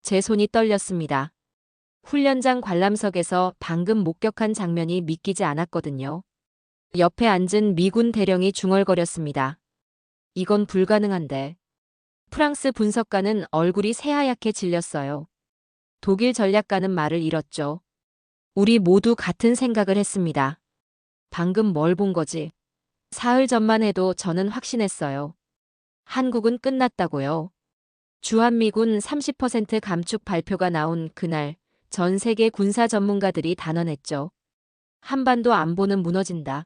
제 손이 떨렸습니다. 훈련장 관람석에서 방금 목격한 장면이 믿기지 않았거든요. 옆에 앉은 미군 대령이 중얼거렸습니다. 이건 불가능한데. 프랑스 분석가는 얼굴이 새하얗게 질렸어요. 독일 전략가는 말을 잃었죠. 우리 모두 같은 생각을 했습니다. 방금 뭘 본 거지? 사흘 전만 해도 저는 확신했어요. 한국은 끝났다고요. 주한미군 30% 감축 발표가 나온 그날 전 세계 군사 전문가들이 단언했죠. 한반도 안보는 무너진다.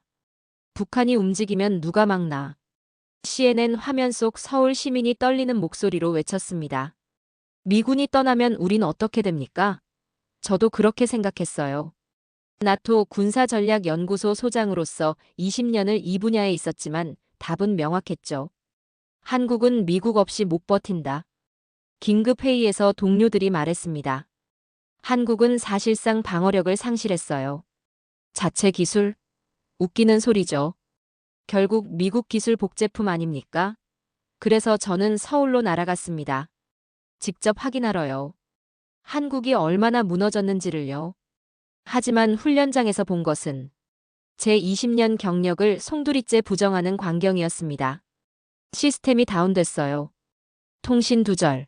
북한이 움직이면 누가 막나. CNN 화면 속 서울 시민이 떨리는 목소리로 외쳤습니다. 미군이 떠나면 우린 어떻게 됩니까? 저도 그렇게 생각했어요. 나토 군사전략연구소 소장으로서 20년을 이 분야에 있었지만 답은 명확했죠. 한국은 미국 없이 못 버틴다. 긴급회의에서 동료들이 말했습니다. 한국은 사실상 방어력을 상실했어요. 자체 기술? 웃기는 소리죠. 결국 미국 기술 복제품 아닙니까? 그래서 저는 서울로 날아갔습니다. 직접 확인하러요. 한국이 얼마나 무너졌는지를요. 하지만 훈련장에서 본 것은 제 20년 경력을 송두리째 부정하는 광경이었습니다. 시스템이 다운됐어요. 통신 두절,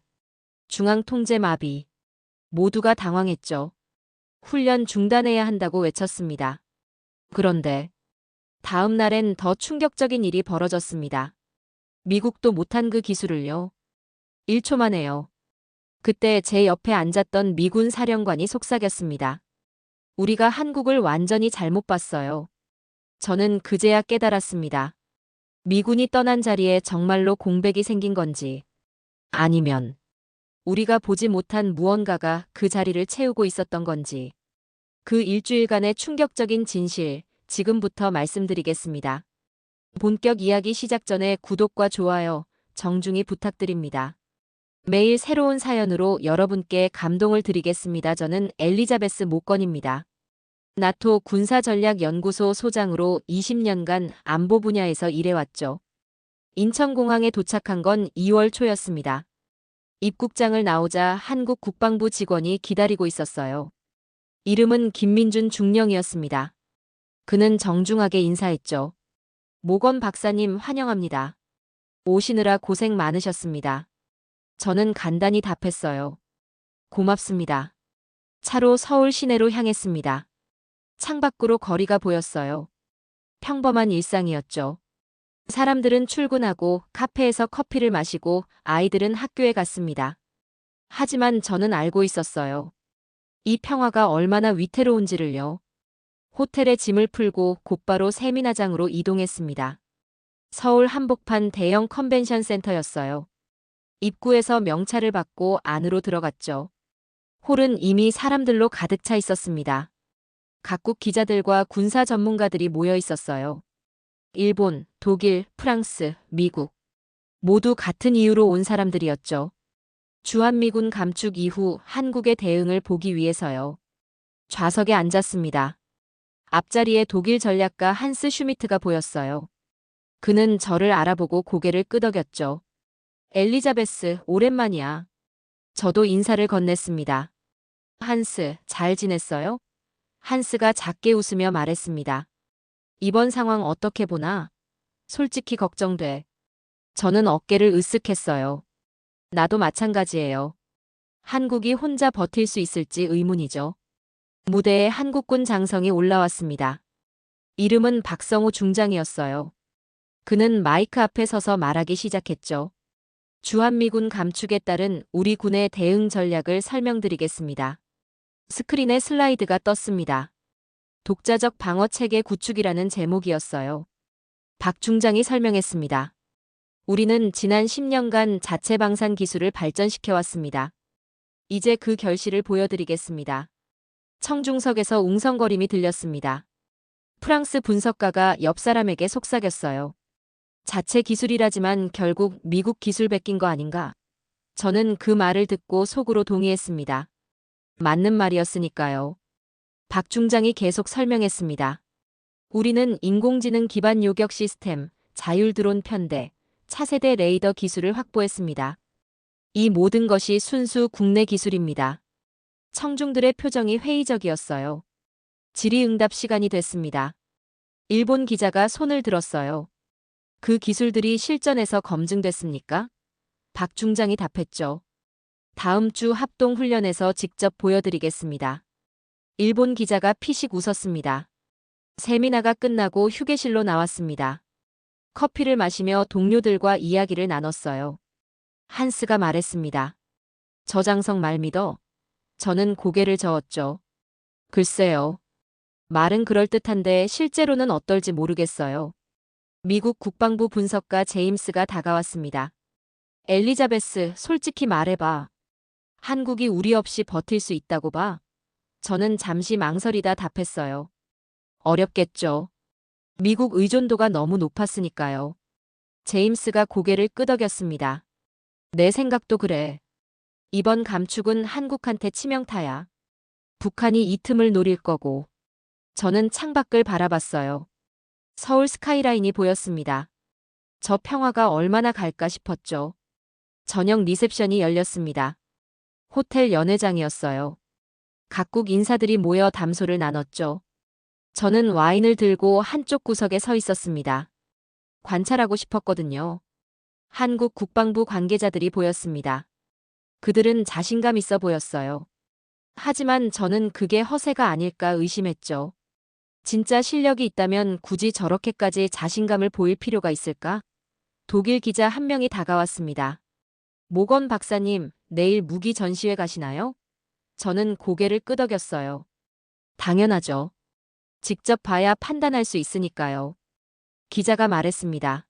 중앙 통제 마비. 모두가 당황했죠. 훈련 중단해야 한다고 외쳤습니다. 그런데 다음 날엔 더 충격적인 일이 벌어졌습니다. 미국도 못한 그 기술을요. 1초 만에요. 그때 제 옆에 앉았던 미군 사령관이 속삭였습니다. 우리가 한국을 완전히 잘못 봤어요. 저는 그제야 깨달았습니다. 미군이 떠난 자리에 정말로 공백이 생긴 건지, 아니면 우리가 보지 못한 무언가가 그 자리를 채우고 있었던 건지. 그 일주일간의 충격적인 진실, 지금부터 말씀드리겠습니다. 본격 이야기 시작 전에 구독과 좋아요, 정중히 부탁드립니다. 매일 새로운 사연으로 여러분께 감동을 드리겠습니다. 저는 엘리자베스 모건입니다. 나토 군사전략연구소 소장으로 20년간 안보 분야에서 일해왔죠. 인천공항에 도착한 건 2월 초였습니다. 입국장을 나오자 한국 국방부 직원이 기다리고 있었어요. 이름은 김민준 중령이었습니다. 그는 정중하게 인사했죠. 모건 박사님 환영합니다. 오시느라 고생 많으셨습니다. 저는 간단히 답했어요. 고맙습니다. 차로 서울 시내로 향했습니다. 창밖으로 거리가 보였어요. 평범한 일상이었죠. 사람들은 출근하고 카페에서 커피를 마시고 아이들은 학교에 갔습니다. 하지만 저는 알고 있었어요. 이 평화가 얼마나 위태로운지를요. 호텔에 짐을 풀고 곧바로 세미나장으로 이동했습니다. 서울 한복판 대형 컨벤션 센터였어요. 입구에서 명찰을 받고 안으로 들어갔죠. 홀은 이미 사람들로 가득 차 있었습니다. 각국 기자들과 군사 전문가들이 모여 있었어요. 일본, 독일, 프랑스, 미국. 모두 같은 이유로 온 사람들이었죠. 주한미군 감축 이후 한국의 대응을 보기 위해서요. 좌석에 앉았습니다. 앞자리에 독일 전략가 한스 슈미트가 보였어요. 그는 저를 알아보고 고개를 끄덕였죠. 엘리자베스, 오랜만이야. 저도 인사를 건넸습니다. 한스, 잘 지냈어요? 한스가 작게 웃으며 말했습니다. 이번 상황 어떻게 보나? 솔직히 걱정돼. 저는 어깨를 으쓱했어요. 나도 마찬가지예요. 한국이 혼자 버틸 수 있을지 의문이죠. 무대에 한국군 장성이 올라왔습니다. 이름은 박성호 중장이었어요. 그는 마이크 앞에 서서 말하기 시작했죠. 주한미군 감축에 따른 우리 군의 대응 전략을 설명드리겠습니다. 스크린에 슬라이드가 떴습니다. 독자적 방어 체계 구축이라는 제목이었어요. 박 중장이 설명했습니다. 우리는 지난 10년간 자체 방산 기술을 발전시켜왔습니다. 이제 그 결실을 보여드리겠습니다. 청중석에서 웅성거림이 들렸습니다. 프랑스 분석가가 옆 사람에게 속삭였어요. 자체 기술이라지만 결국 미국 기술 베낀 거 아닌가? 저는 그 말을 듣고 속으로 동의했습니다. 맞는 말이었으니까요. 박 중장이 계속 설명했습니다. 우리는 인공지능 기반 요격 시스템, 자율 드론 편대, 차세대 레이더 기술을 확보했습니다. 이 모든 것이 순수 국내 기술입니다. 청중들의 표정이 회의적이었어요. 질의응답 시간이 됐습니다. 일본 기자가 손을 들었어요. 그 기술들이 실전에서 검증됐습니까? 박 중장이 답했죠. 다음 주 합동훈련에서 직접 보여드리겠습니다. 일본 기자가 피식 웃었습니다. 세미나가 끝나고 휴게실로 나왔습니다. 커피를 마시며 동료들과 이야기를 나눴어요. 한스가 말했습니다. 저장성 말 믿어? 저는 고개를 저었죠. 글쎄요. 말은 그럴듯한데 실제로는 어떨지 모르겠어요. 미국 국방부 분석가 제임스가 다가왔습니다. 엘리자베스, 솔직히 말해봐. 한국이 우리 없이 버틸 수 있다고 봐? 저는 잠시 망설이다 답했어요. 어렵겠죠. 미국 의존도가 너무 높았으니까요. 제임스가 고개를 끄덕였습니다. 내 생각도 그래. 이번 감축은 한국한테 치명타야. 북한이 이 틈을 노릴 거고. 저는 창밖을 바라봤어요. 서울 스카이라인이 보였습니다. 저 평화가 얼마나 갈까 싶었죠. 저녁 리셉션이 열렸습니다. 호텔 연회장이었어요. 각국 인사들이 모여 담소를 나눴죠. 저는 와인을 들고 한쪽 구석에 서 있었습니다. 관찰하고 싶었거든요. 한국 국방부 관계자들이 보였습니다. 그들은 자신감 있어 보였어요. 하지만 저는 그게 허세가 아닐까 의심했죠. 진짜 실력이 있다면 굳이 저렇게까지 자신감을 보일 필요가 있을까? 독일 기자 한 명이 다가왔습니다. 모건 박사님, 내일 무기 전시회 가시나요? 저는 고개를 끄덕였어요. 당연하죠. 직접 봐야 판단할 수 있으니까요. 기자가 말했습니다.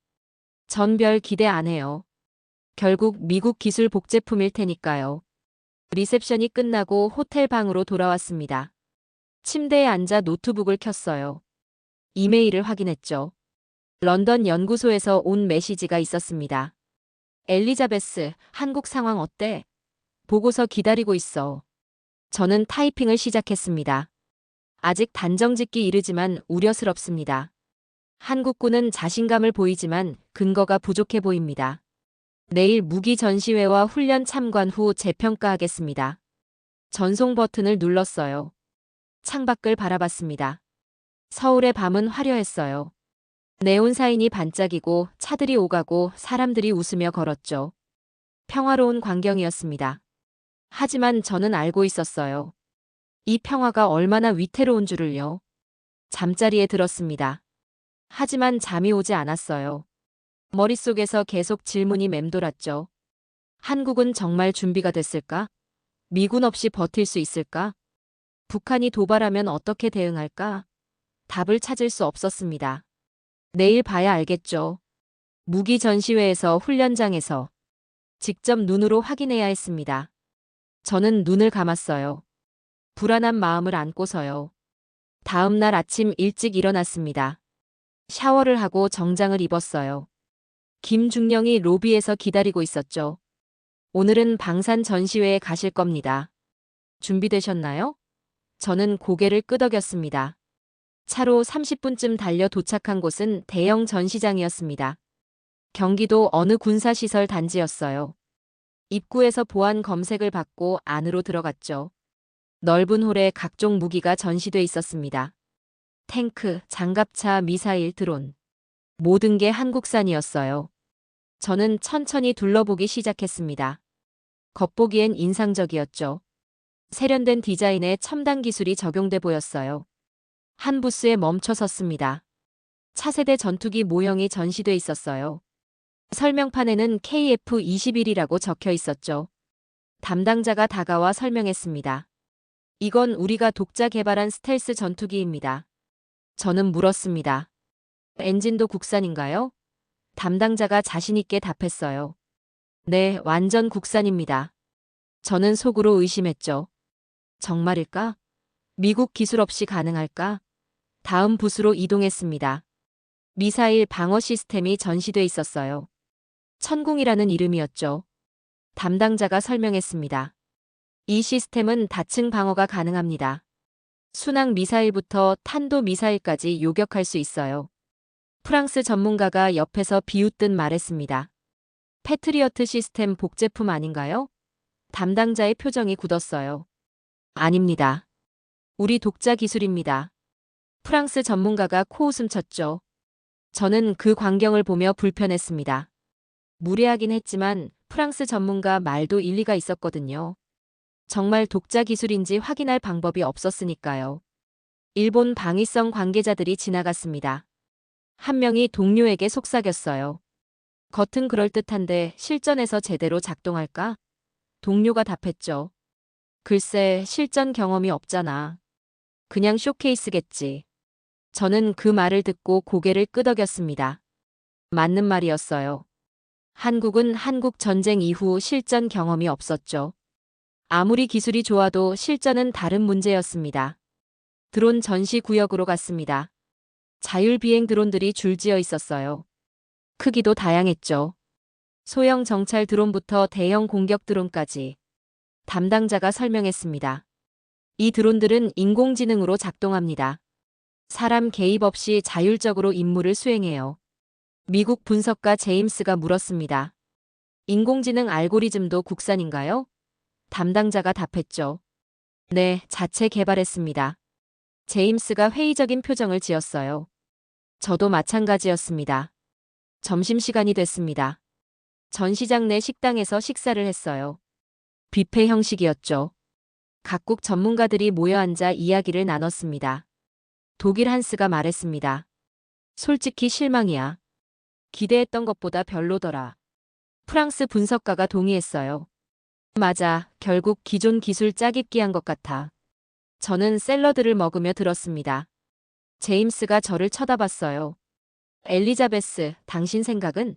전 별 기대 안 해요. 결국 미국 기술 복제품일 테니까요. 리셉션이 끝나고 호텔 방으로 돌아왔습니다. 침대에 앉아 노트북을 켰어요. 이메일을 확인했죠. 런던 연구소에서 온 메시지가 있었습니다. 엘리자베스, 한국 상황 어때? 보고서 기다리고 있어. 저는 타이핑을 시작했습니다. 아직 단정짓기 이르지만 우려스럽습니다. 한국군은 자신감을 보이지만 근거가 부족해 보입니다. 내일 무기 전시회와 훈련 참관 후 재평가하겠습니다. 전송 버튼을 눌렀어요. 창밖을 바라봤습니다. 서울의 밤은 화려했어요. 네온 사인이 반짝이고 차들이 오가고 사람들이 웃으며 걸었죠. 평화로운 광경이었습니다. 하지만 저는 알고 있었어요. 이 평화가 얼마나 위태로운 줄을요. 잠자리에 들었습니다. 하지만 잠이 오지 않았어요. 머릿속에서 계속 질문이 맴돌았죠. 한국은 정말 준비가 됐을까? 미군 없이 버틸 수 있을까? 북한이 도발하면 어떻게 대응할까? 답을 찾을 수 없었습니다. 내일 봐야 알겠죠. 무기 전시회에서 훈련장에서 직접 눈으로 확인해야 했습니다. 저는 눈을 감았어요. 불안한 마음을 안고서요. 다음 날 아침 일찍 일어났습니다. 샤워를 하고 정장을 입었어요. 김중령이 로비에서 기다리고 있었죠. 오늘은 방산 전시회에 가실 겁니다. 준비되셨나요? 저는 고개를 끄덕였습니다. 차로 30분쯤 달려 도착한 곳은 대형 전시장이었습니다. 경기도 어느 군사시설 단지였어요. 입구에서 보안 검색을 받고 안으로 들어갔죠. 넓은 홀에 각종 무기가 전시돼 있었습니다. 탱크, 장갑차, 미사일, 드론. 모든 게 한국산이었어요. 저는 천천히 둘러보기 시작했습니다. 겉보기엔 인상적이었죠. 세련된 디자인에 첨단 기술이 적용돼 보였어요. 한 부스에 멈춰 섰습니다. 차세대 전투기 모형이 전시돼 있었어요. 설명판에는 KF-21이라고 적혀 있었죠. 담당자가 다가와 설명했습니다. 이건 우리가 독자 개발한 스텔스 전투기입니다. 저는 물었습니다. 엔진도 국산인가요? 담당자가 자신있게 답했어요. 네, 완전 국산입니다. 저는 속으로 의심했죠. 정말일까? 미국 기술 없이 가능할까? 다음 부스로 이동했습니다. 미사일 방어 시스템이 전시돼 있었어요. 천궁이라는 이름이었죠. 담당자가 설명했습니다. 이 시스템은 다층 방어가 가능합니다. 순항 미사일부터 탄도 미사일까지 요격할 수 있어요. 프랑스 전문가가 옆에서 비웃듯 말했습니다. 패트리어트 시스템 복제품 아닌가요? 담당자의 표정이 굳었어요. 아닙니다. 우리 독자 기술입니다. 프랑스 전문가가 코웃음 쳤죠. 저는 그 광경을 보며 불편했습니다. 무례하긴 했지만 프랑스 전문가 말도 일리가 있었거든요. 정말 독자 기술인지 확인할 방법이 없었으니까요. 일본 방위성 관계자들이 지나갔습니다. 한 명이 동료에게 속삭였어요. 겉은 그럴듯한데 실전에서 제대로 작동할까? 동료가 답했죠. 글쎄, 실전 경험이 없잖아. 그냥 쇼케이스겠지. 저는 그 말을 듣고 고개를 끄덕였습니다. 맞는 말이었어요. 한국은 한국 전쟁 이후 실전 경험이 없었죠. 아무리 기술이 좋아도 실전은 다른 문제였습니다. 드론 전시 구역으로 갔습니다. 자율비행 드론들이 줄지어 있었어요. 크기도 다양했죠. 소형 정찰 드론부터 대형 공격 드론까지. 담당자가 설명했습니다. 이 드론들은 인공지능으로 작동합니다. 사람 개입 없이 자율적으로 임무를 수행해요. 미국 분석가 제임스가 물었습니다. 인공지능 알고리즘도 국산인가요? 담당자가 답했죠. 네, 자체 개발했습니다. 제임스가 회의적인 표정을 지었어요. 저도 마찬가지였습니다. 점심시간이 됐습니다. 전시장 내 식당에서 식사를 했어요. 뷔페 형식이었죠. 각국 전문가들이 모여 앉아 이야기를 나눴습니다. 독일 한스가 말했습니다. 솔직히 실망이야. 기대했던 것보다 별로더라. 프랑스 분석가가 동의했어요. 맞아, 결국 기존 기술 짜깁기한 것 같아. 저는 샐러드를 먹으며 들었습니다. 제임스가 저를 쳐다봤어요. 엘리자베스, 당신 생각은?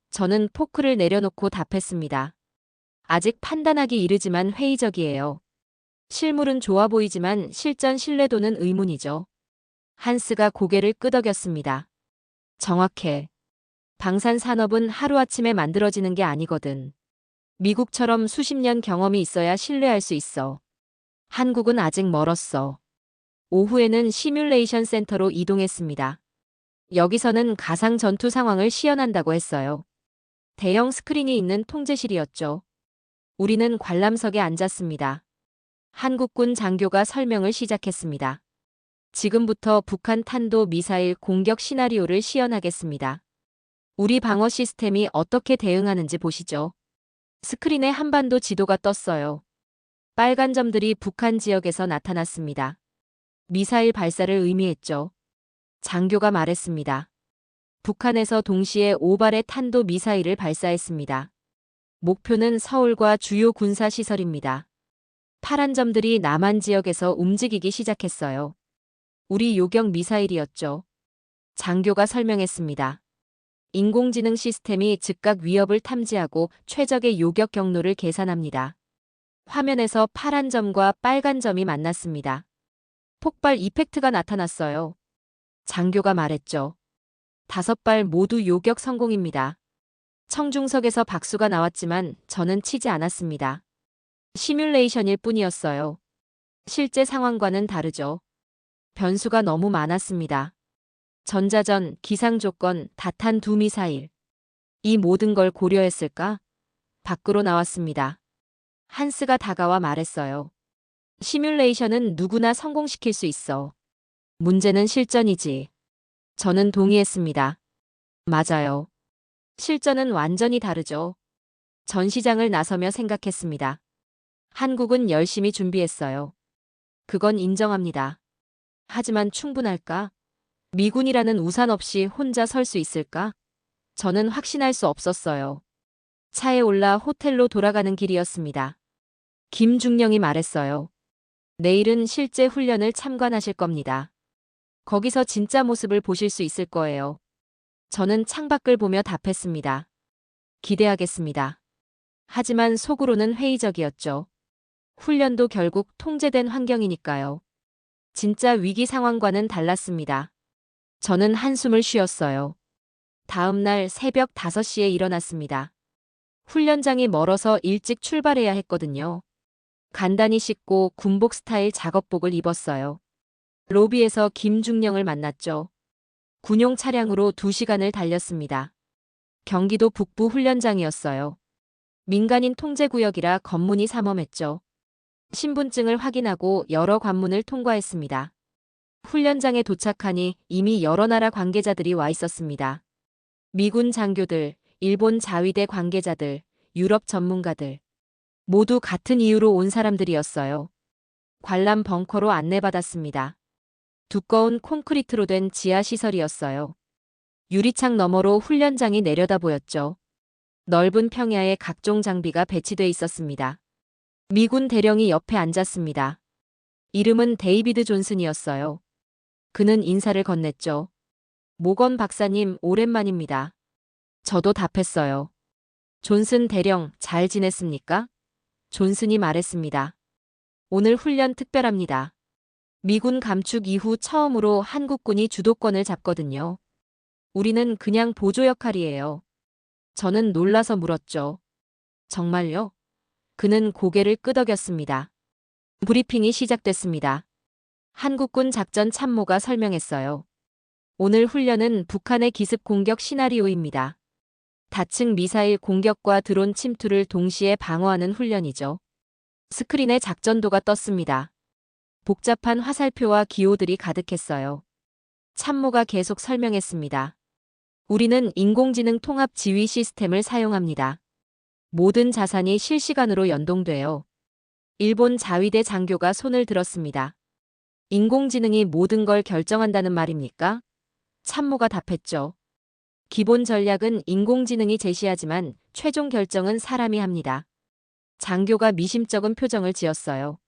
저는 포크를 내려놓고 답했습니다. 아직 판단하기 이르지만 회의적이에요. 실물은 좋아 보이지만 실전 신뢰도는 의문이죠. 한스가 고개를 끄덕였습니다. 정확해. 방산 산업은 하루아침에 만들어지는 게 아니거든. 미국처럼 수십 년 경험이 있어야 신뢰할 수 있어. 한국은 아직 멀었어. 오후에는 시뮬레이션 센터로 이동했습니다. 여기서는 가상 전투 상황을 시연한다고 했어요. 대형 스크린이 있는 통제실이었죠. 우리는 관람석에 앉았습니다. 한국군 장교가 설명을 시작했습니다. 지금부터 북한 탄도 미사일 공격 시나리오를 시연하겠습니다. 우리 방어 시스템이 어떻게 대응하는지 보시죠. 스크린에 한반도 지도가 떴어요. 빨간 점들이 북한 지역에서 나타났습니다. 미사일 발사를 의미했죠. 장교가 말했습니다. 북한에서 동시에 5발의 탄도 미사일을 발사했습니다. 목표는 서울과 주요 군사시설입니다. 파란 점들이 남한 지역에서 움직이기 시작했어요. 우리 요격 미사일이었죠. 장교가 설명했습니다. 인공지능 시스템이 즉각 위협을 탐지하고 최적의 요격 경로를 계산합니다. 화면에서 파란 점과 빨간 점이 만났습니다. 폭발 이펙트가 나타났어요. 장교가 말했죠. 5발 모두 요격 성공입니다. 청중석에서 박수가 나왔지만 저는 치지 않았습니다. 시뮬레이션일 뿐이었어요. 실제 상황과는 다르죠. 변수가 너무 많았습니다. 전자전, 기상조건, 다탄 두 미사일. 이 모든 걸 고려했을까? 밖으로 나왔습니다. 한스가 다가와 말했어요. 시뮬레이션은 누구나 성공시킬 수 있어. 문제는 실전이지. 저는 동의했습니다. 맞아요. 실전은 완전히 다르죠. 전시장을 나서며 생각했습니다. 한국은 열심히 준비했어요. 그건 인정합니다. 하지만 충분할까? 미군이라는 우산 없이 혼자 설 수 있을까? 저는 확신할 수 없었어요. 차에 올라 호텔로 돌아가는 길이었습니다. 김중령이 말했어요. 내일은 실제 훈련을 참관하실 겁니다. 거기서 진짜 모습을 보실 수 있을 거예요. 저는 창밖을 보며 답했습니다. 기대하겠습니다. 하지만 속으로는 회의적이었죠. 훈련도 결국 통제된 환경이니까요. 진짜 위기 상황과는 달랐습니다. 저는 한숨을 쉬었어요. 다음 날 새벽 5시에 일어났습니다. 훈련장이 멀어서 일찍 출발해야 했거든요. 간단히 씻고 군복 스타일 작업복을 입었어요. 로비에서 김중령을 만났죠. 군용 차량으로 2시간을 달렸습니다. 경기도 북부 훈련장이었어요. 민간인 통제구역이라 검문이 삼엄했죠. 신분증을 확인하고 여러 관문을 통과했습니다. 훈련장에 도착하니 이미 여러 나라 관계자들이 와 있었습니다. 미군 장교들, 일본 자위대 관계자들, 유럽 전문가들. 모두 같은 이유로 온 사람들이었어요. 관람 벙커로 안내받았습니다. 두꺼운 콘크리트로 된 지하시설이었어요. 유리창 너머로 훈련장이 내려다 보였죠. 넓은 평야에 각종 장비가 배치돼 있었습니다. 미군 대령이 옆에 앉았습니다. 이름은 데이비드 존슨이었어요. 그는 인사를 건넸죠. 모건 박사님, 오랜만입니다. 저도 답했어요. 존슨 대령, 잘 지냈습니까? 존슨이 말했습니다. 오늘 훈련 특별합니다. 미군 감축 이후 처음으로 한국군이 주도권을 잡거든요. 우리는 그냥 보조 역할이에요. 저는 놀라서 물었죠. 정말요? 그는 고개를 끄덕였습니다. 브리핑이 시작됐습니다. 한국군 작전 참모가 설명했어요. 오늘 훈련은 북한의 기습 공격 시나리오입니다. 다층 미사일 공격과 드론 침투를 동시에 방어하는 훈련이죠. 스크린에 작전도가 떴습니다. 복잡한 화살표와 기호들이 가득했어요. 참모가 계속 설명했습니다. 우리는 인공지능 통합 지휘 시스템을 사용합니다. 모든 자산이 실시간으로 연동돼요. 일본 자위대 장교가 손을 들었습니다. 인공지능이 모든 걸 결정한다는 말입니까? 참모가 답했죠. 기본 전략은 인공지능이 제시하지만 최종 결정은 사람이 합니다. 장교가 미심쩍은 표정을 지었어요.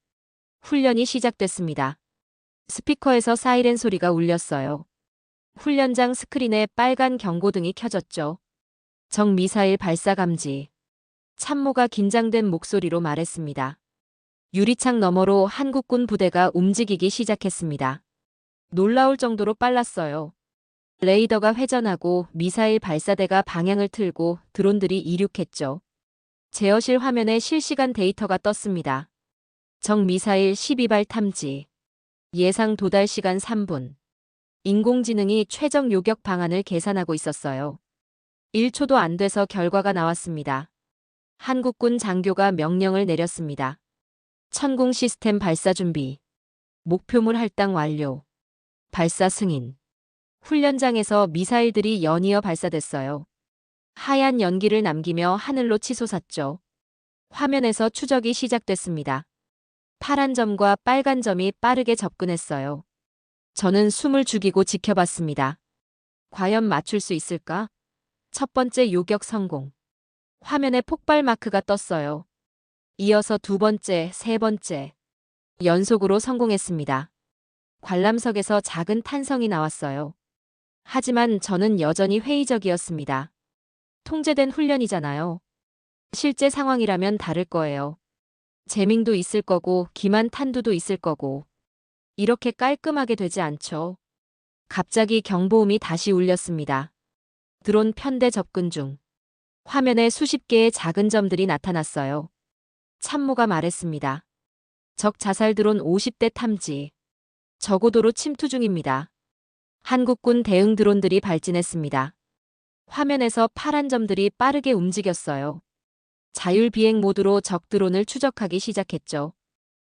훈련이 시작됐습니다. 스피커에서 사이렌 소리가 울렸어요. 훈련장 스크린에 빨간 경고등이 켜졌죠. 적 미사일 발사 감지. 참모가 긴장된 목소리로 말했습니다. 유리창 너머로 한국군 부대가 움직이기 시작했습니다. 놀라울 정도로 빨랐어요. 레이더가 회전하고 미사일 발사대가 방향을 틀고 드론들이 이륙했죠. 제어실 화면에 실시간 데이터가 떴습니다. 적 미사일 12발 탐지. 예상 도달 시간 3분. 인공지능이 최적 요격 방안을 계산하고 있었어요. 1초도 안 돼서 결과가 나왔습니다. 한국군 장교가 명령을 내렸습니다. 천공 시스템 발사 준비. 목표물 할당 완료. 발사 승인. 훈련장에서 미사일들이 연이어 발사됐어요. 하얀 연기를 남기며 하늘로 치솟았죠. 화면에서 추적이 시작됐습니다. 파란 점과 빨간 점이 빠르게 접근했어요. 저는 숨을 죽이고 지켜봤습니다. 과연 맞출 수 있을까? 첫 번째 요격 성공. 화면에 폭발 마크가 떴어요. 이어서 두 번째, 세 번째. 연속으로 성공했습니다. 관람석에서 작은 탄성이 나왔어요. 하지만 저는 여전히 회의적이었습니다. 통제된 훈련이잖아요. 실제 상황이라면 다를 거예요. 재밍도 있을 거고 기만 탄두도 있을 거고. 이렇게 깔끔하게 되지 않죠. 갑자기 경보음이 다시 울렸습니다. 드론 편대 접근 중. 화면에 수십 개의 작은 점들이 나타났어요. 참모가 말했습니다. 적 자살 드론 50대 탐지. 저고도로 침투 중입니다. 한국군 대응 드론들이 발진했습니다. 화면에서 파란 점들이 빠르게 움직였어요. 자율 비행 모드로 적 드론을 추적하기 시작했죠.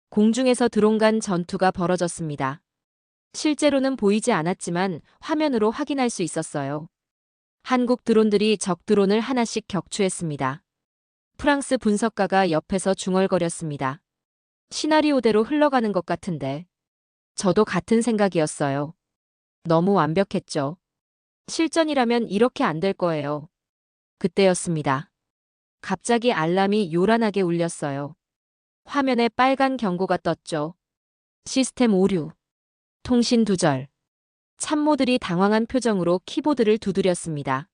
공중에서 드론 간 전투가 벌어졌습니다. 실제로는 보이지 않았지만 화면으로 확인할 수 있었어요. 한국 드론들이 적 드론을 하나씩 격추했습니다. 프랑스 분석가가 옆에서 중얼거렸습니다. 시나리오대로 흘러가는 것 같은데. 저도 같은 생각이었어요. 너무 완벽했죠. 실전이라면 이렇게 안 될 거예요. 그때였습니다. 갑자기 알람이 요란하게 울렸어요. 화면에 빨간 경고가 떴죠. 시스템 오류. 통신 두절. 참모들이 당황한 표정으로 키보드를 두드렸습니다.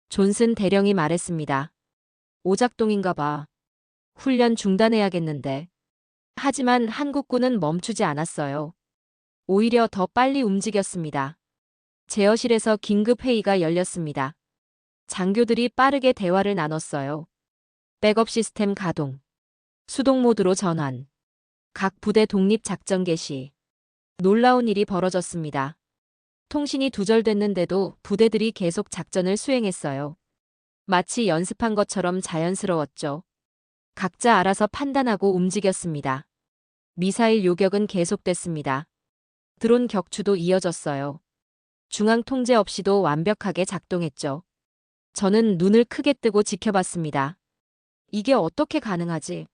존슨 대령이 말했습니다. 오작동인가 봐. 훈련 중단해야겠는데. 하지만 한국군은 멈추지 않았어요. 오히려 더 빨리 움직였습니다. 제어실에서 긴급 회의가 열렸습니다. 장교들이 빠르게 대화를 나눴어요. 백업 시스템 가동. 수동 모드로 전환. 각 부대 독립 작전 개시. 놀라운 일이 벌어졌습니다. 통신이 두절됐는데도 부대들이 계속 작전을 수행했어요. 마치 연습한 것처럼 자연스러웠죠. 각자 알아서 판단하고 움직였습니다. 미사일 요격은 계속됐습니다. 드론 격추도 이어졌어요. 중앙 통제 없이도 완벽하게 작동했죠. 저는 눈을 크게 뜨고 지켜봤습니다. 이게 어떻게 가능하지?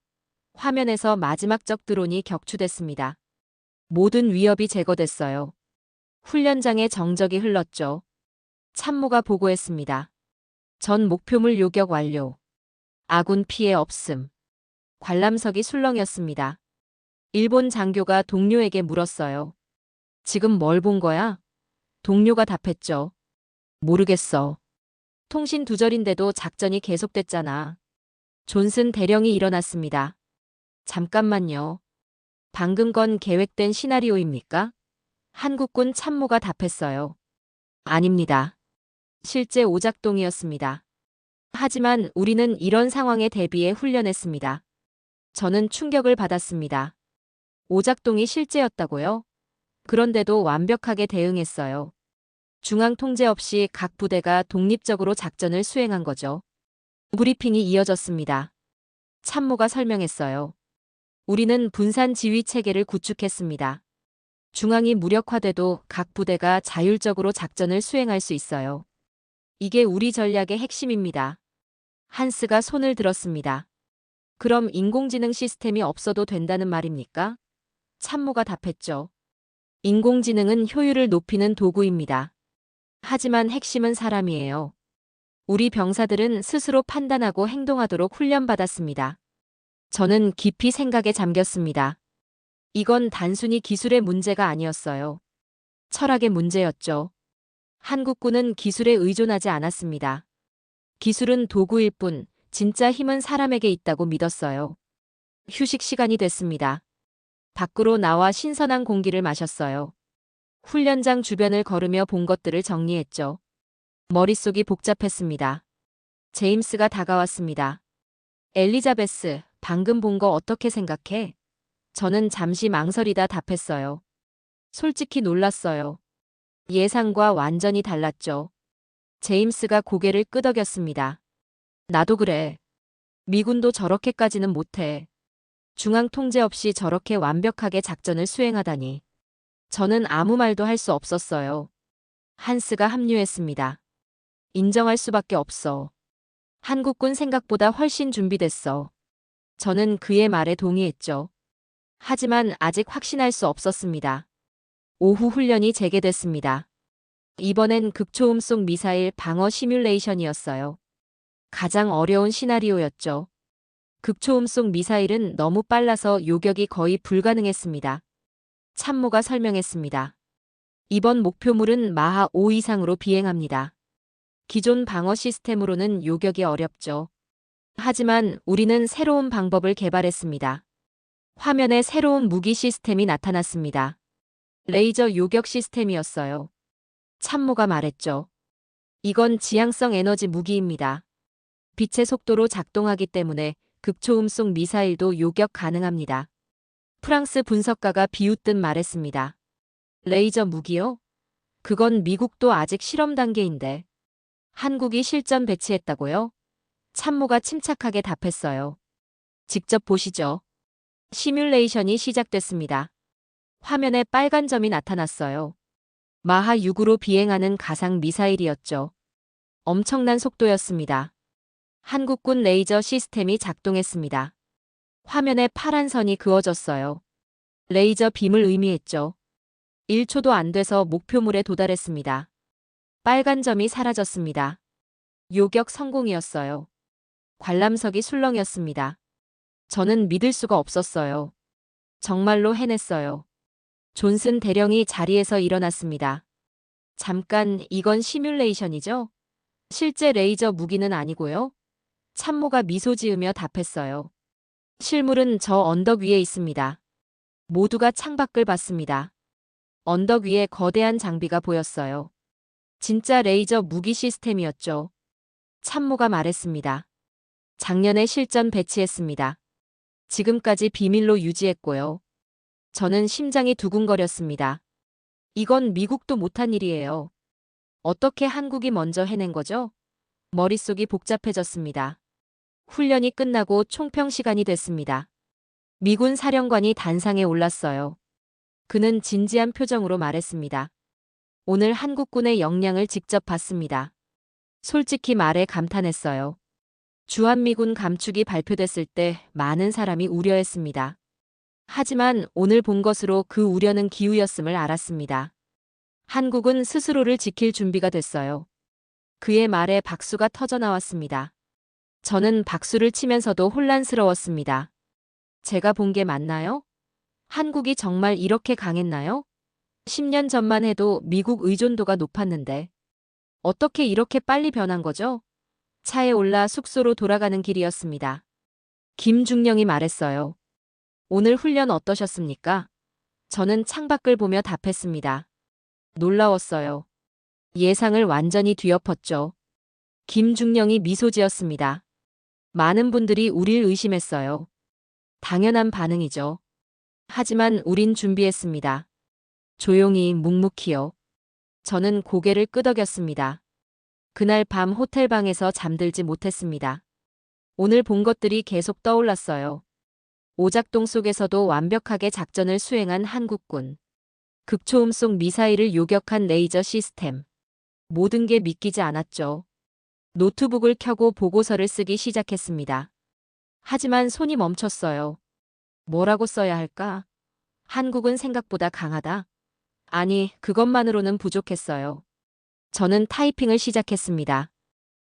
화면에서 마지막적 드론이 격추됐습니다. 모든 위협이 제거됐어요. 훈련장에 정적이 흘렀죠. 참모가 보고했습니다. 전 목표물 요격 완료. 아군 피해 없음. 관람석이 술렁였습니다. 일본 장교가 동료에게 물었어요. 지금 뭘 본 거야? 동료가 답했죠. 모르겠어. 통신 두절인데도 작전이 계속됐잖아. 존슨 대령이 일어났습니다. 잠깐만요. 방금 건 계획된 시나리오입니까? 한국군 참모가 답했어요. 아닙니다. 실제 오작동이었습니다. 하지만 우리는 이런 상황에 대비해 훈련했습니다. 저는 충격을 받았습니다. 오작동이 실제였다고요? 그런데도 완벽하게 대응했어요. 중앙 통제 없이 각 부대가 독립적으로 작전을 수행한 거죠. 브리핑이 이어졌습니다. 참모가 설명했어요. 우리는 분산 지휘 체계를 구축했습니다. 중앙이 무력화돼도 각 부대가 자율적으로 작전을 수행할 수 있어요. 이게 우리 전략의 핵심입니다. 한스가 손을 들었습니다. 그럼 인공지능 시스템이 없어도 된다는 말입니까? 참모가 답했죠. 인공지능은 효율을 높이는 도구입니다. 하지만 핵심은 사람이에요. 우리 병사들은 스스로 판단하고 행동하도록 훈련받았습니다. 저는 깊이 생각에 잠겼습니다. 이건 단순히 기술의 문제가 아니었어요. 철학의 문제였죠. 한국군은 기술에 의존하지 않았습니다. 기술은 도구일 뿐, 진짜 힘은 사람에게 있다고 믿었어요. 휴식 시간이 됐습니다. 밖으로 나와 신선한 공기를 마셨어요. 훈련장 주변을 걸으며 본 것들을 정리했죠. 머릿속이 복잡했습니다. 제임스가 다가왔습니다. 엘리자베스, 방금 본 거 어떻게 생각해? 저는 잠시 망설이다 답했어요. 솔직히 놀랐어요. 예상과 완전히 달랐죠. 제임스가 고개를 끄덕였습니다. 나도 그래. 미군도 저렇게까지는 못해. 중앙 통제 없이 저렇게 완벽하게 작전을 수행하다니. 저는 아무 말도 할 수 없었어요. 한스가 합류했습니다. 인정할 수밖에 없어. 한국군 생각보다 훨씬 준비됐어. 저는 그의 말에 동의했죠. 하지만 아직 확신할 수 없었습니다. 오후 훈련이 재개됐습니다. 이번엔 극초음속 미사일 방어 시뮬레이션이었어요. 가장 어려운 시나리오였죠. 극초음속 미사일은 너무 빨라서 요격이 거의 불가능했습니다. 참모가 설명했습니다. 이번 목표물은 마하 5 이상으로 비행합니다. 기존 방어 시스템으로는 요격이 어렵죠. 하지만 우리는 새로운 방법을 개발했습니다. 화면에 새로운 무기 시스템이 나타났습니다. 레이저 요격 시스템이었어요. 참모가 말했죠. 이건 지향성 에너지 무기입니다. 빛의 속도로 작동하기 때문에 극초음속 미사일도 요격 가능합니다. 프랑스 분석가가 비웃듯 말했습니다. 레이저 무기요? 그건 미국도 아직 실험 단계인데. 한국이 실전 배치했다고요? 참모가 침착하게 답했어요. 직접 보시죠. 시뮬레이션이 시작됐습니다. 화면에 빨간 점이 나타났어요. 마하 6으로 비행하는 가상 미사일이었죠. 엄청난 속도였습니다. 한국군 레이저 시스템이 작동했습니다. 화면에 파란 선이 그어졌어요. 레이저 빔을 의미했죠. 1초도 안 돼서 목표물에 도달했습니다. 빨간 점이 사라졌습니다. 요격 성공이었어요. 관람석이 술렁였습니다. 저는 믿을 수가 없었어요. 정말로 해냈어요. 존슨 대령이 자리에서 일어났습니다. 잠깐, 이건 시뮬레이션이죠? 실제 레이저 무기는 아니고요? 참모가 미소 지으며 답했어요. 실물은 저 언덕 위에 있습니다. 모두가 창밖을 봤습니다. 언덕 위에 거대한 장비가 보였어요. 진짜 레이저 무기 시스템이었죠. 참모가 말했습니다. 작년에 실전 배치했습니다. 지금까지 비밀로 유지했고요. 저는 심장이 두근거렸습니다. 이건 미국도 못한 일이에요. 어떻게 한국이 먼저 해낸 거죠? 머릿속이 복잡해졌습니다. 훈련이 끝나고 총평 시간이 됐습니다. 미군 사령관이 단상에 올랐어요. 그는 진지한 표정으로 말했습니다. 오늘 한국군의 역량을 직접 봤습니다. 솔직히 말해 감탄했어요. 주한미군 감축이 발표됐을 때 많은 사람이 우려했습니다. 하지만 오늘 본 것으로 그 우려는 기우였음을 알았습니다. 한국은 스스로를 지킬 준비가 됐어요. 그의 말에 박수가 터져 나왔습니다. 저는 박수를 치면서도 혼란스러웠습니다. 제가 본 게 맞나요? 한국이 정말 이렇게 강했나요? 10년 전만 해도 미국 의존도가 높았는데 어떻게 이렇게 빨리 변한 거죠? 차에 올라 숙소로 돌아가는 길이었습니다. 김중령이 말했어요. 오늘 훈련 어떠셨습니까? 저는 창밖을 보며 답했습니다. 놀라웠어요. 예상을 완전히 뒤엎었죠. 김중령이 미소 지었습니다. 많은 분들이 우릴 의심했어요. 당연한 반응이죠. 하지만 우린 준비했습니다. 조용히 묵묵히요. 저는 고개를 끄덕였습니다. 그날 밤 호텔방에서 잠들지 못했습니다. 오늘 본 것들이 계속 떠올랐어요. 오작동 속에서도 완벽하게 작전을 수행한 한국군. 극초음 속 미사일을 요격한 레이저 시스템. 모든 게 믿기지 않았죠. 노트북을 켜고 보고서를 쓰기 시작했습니다. 하지만 손이 멈췄어요. 뭐라고 써야 할까? 한국은 생각보다 강하다. 아니, 그것만으로는 부족했어요. 저는 타이핑을 시작했습니다.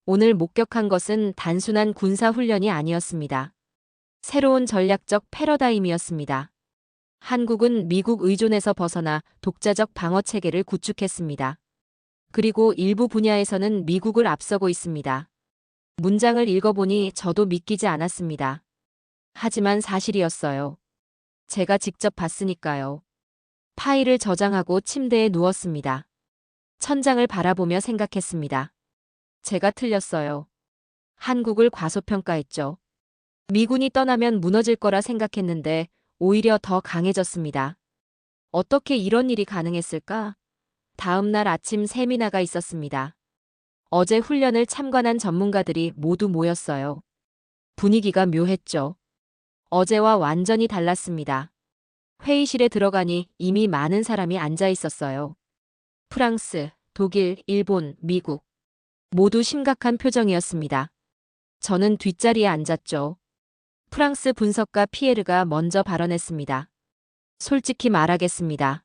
오늘 목격한 것은 단순한 군사훈련이 아니었습니다. 새로운 전략적 패러다임이었습니다. 한국은 미국 의존에서 벗어나 독자적 방어체계를 구축했습니다. 그리고 일부 분야에서는 미국을 앞서고 있습니다. 문장을 읽어보니 저도 믿기지 않았습니다. 하지만 사실이었어요. 제가 직접 봤으니까요. 파일을 저장하고 침대에 누웠습니다. 천장을 바라보며 생각했습니다. 제가 틀렸어요. 한국을 과소평가했죠. 미군이 떠나면 무너질 거라 생각했는데 오히려 더 강해졌습니다. 어떻게 이런 일이 가능했을까? 다음 날 아침 세미나가 있었습니다. 어제 훈련을 참관한 전문가들이 모두 모였어요. 분위기가 묘했죠. 어제와 완전히 달랐습니다. 회의실에 들어가니 이미 많은 사람이 앉아 있었어요. 프랑스, 독일, 일본, 미국. 모두 심각한 표정이었습니다. 저는 뒷자리에 앉았죠. 프랑스 분석가 피에르가 먼저 발언했습니다. 솔직히 말하겠습니다.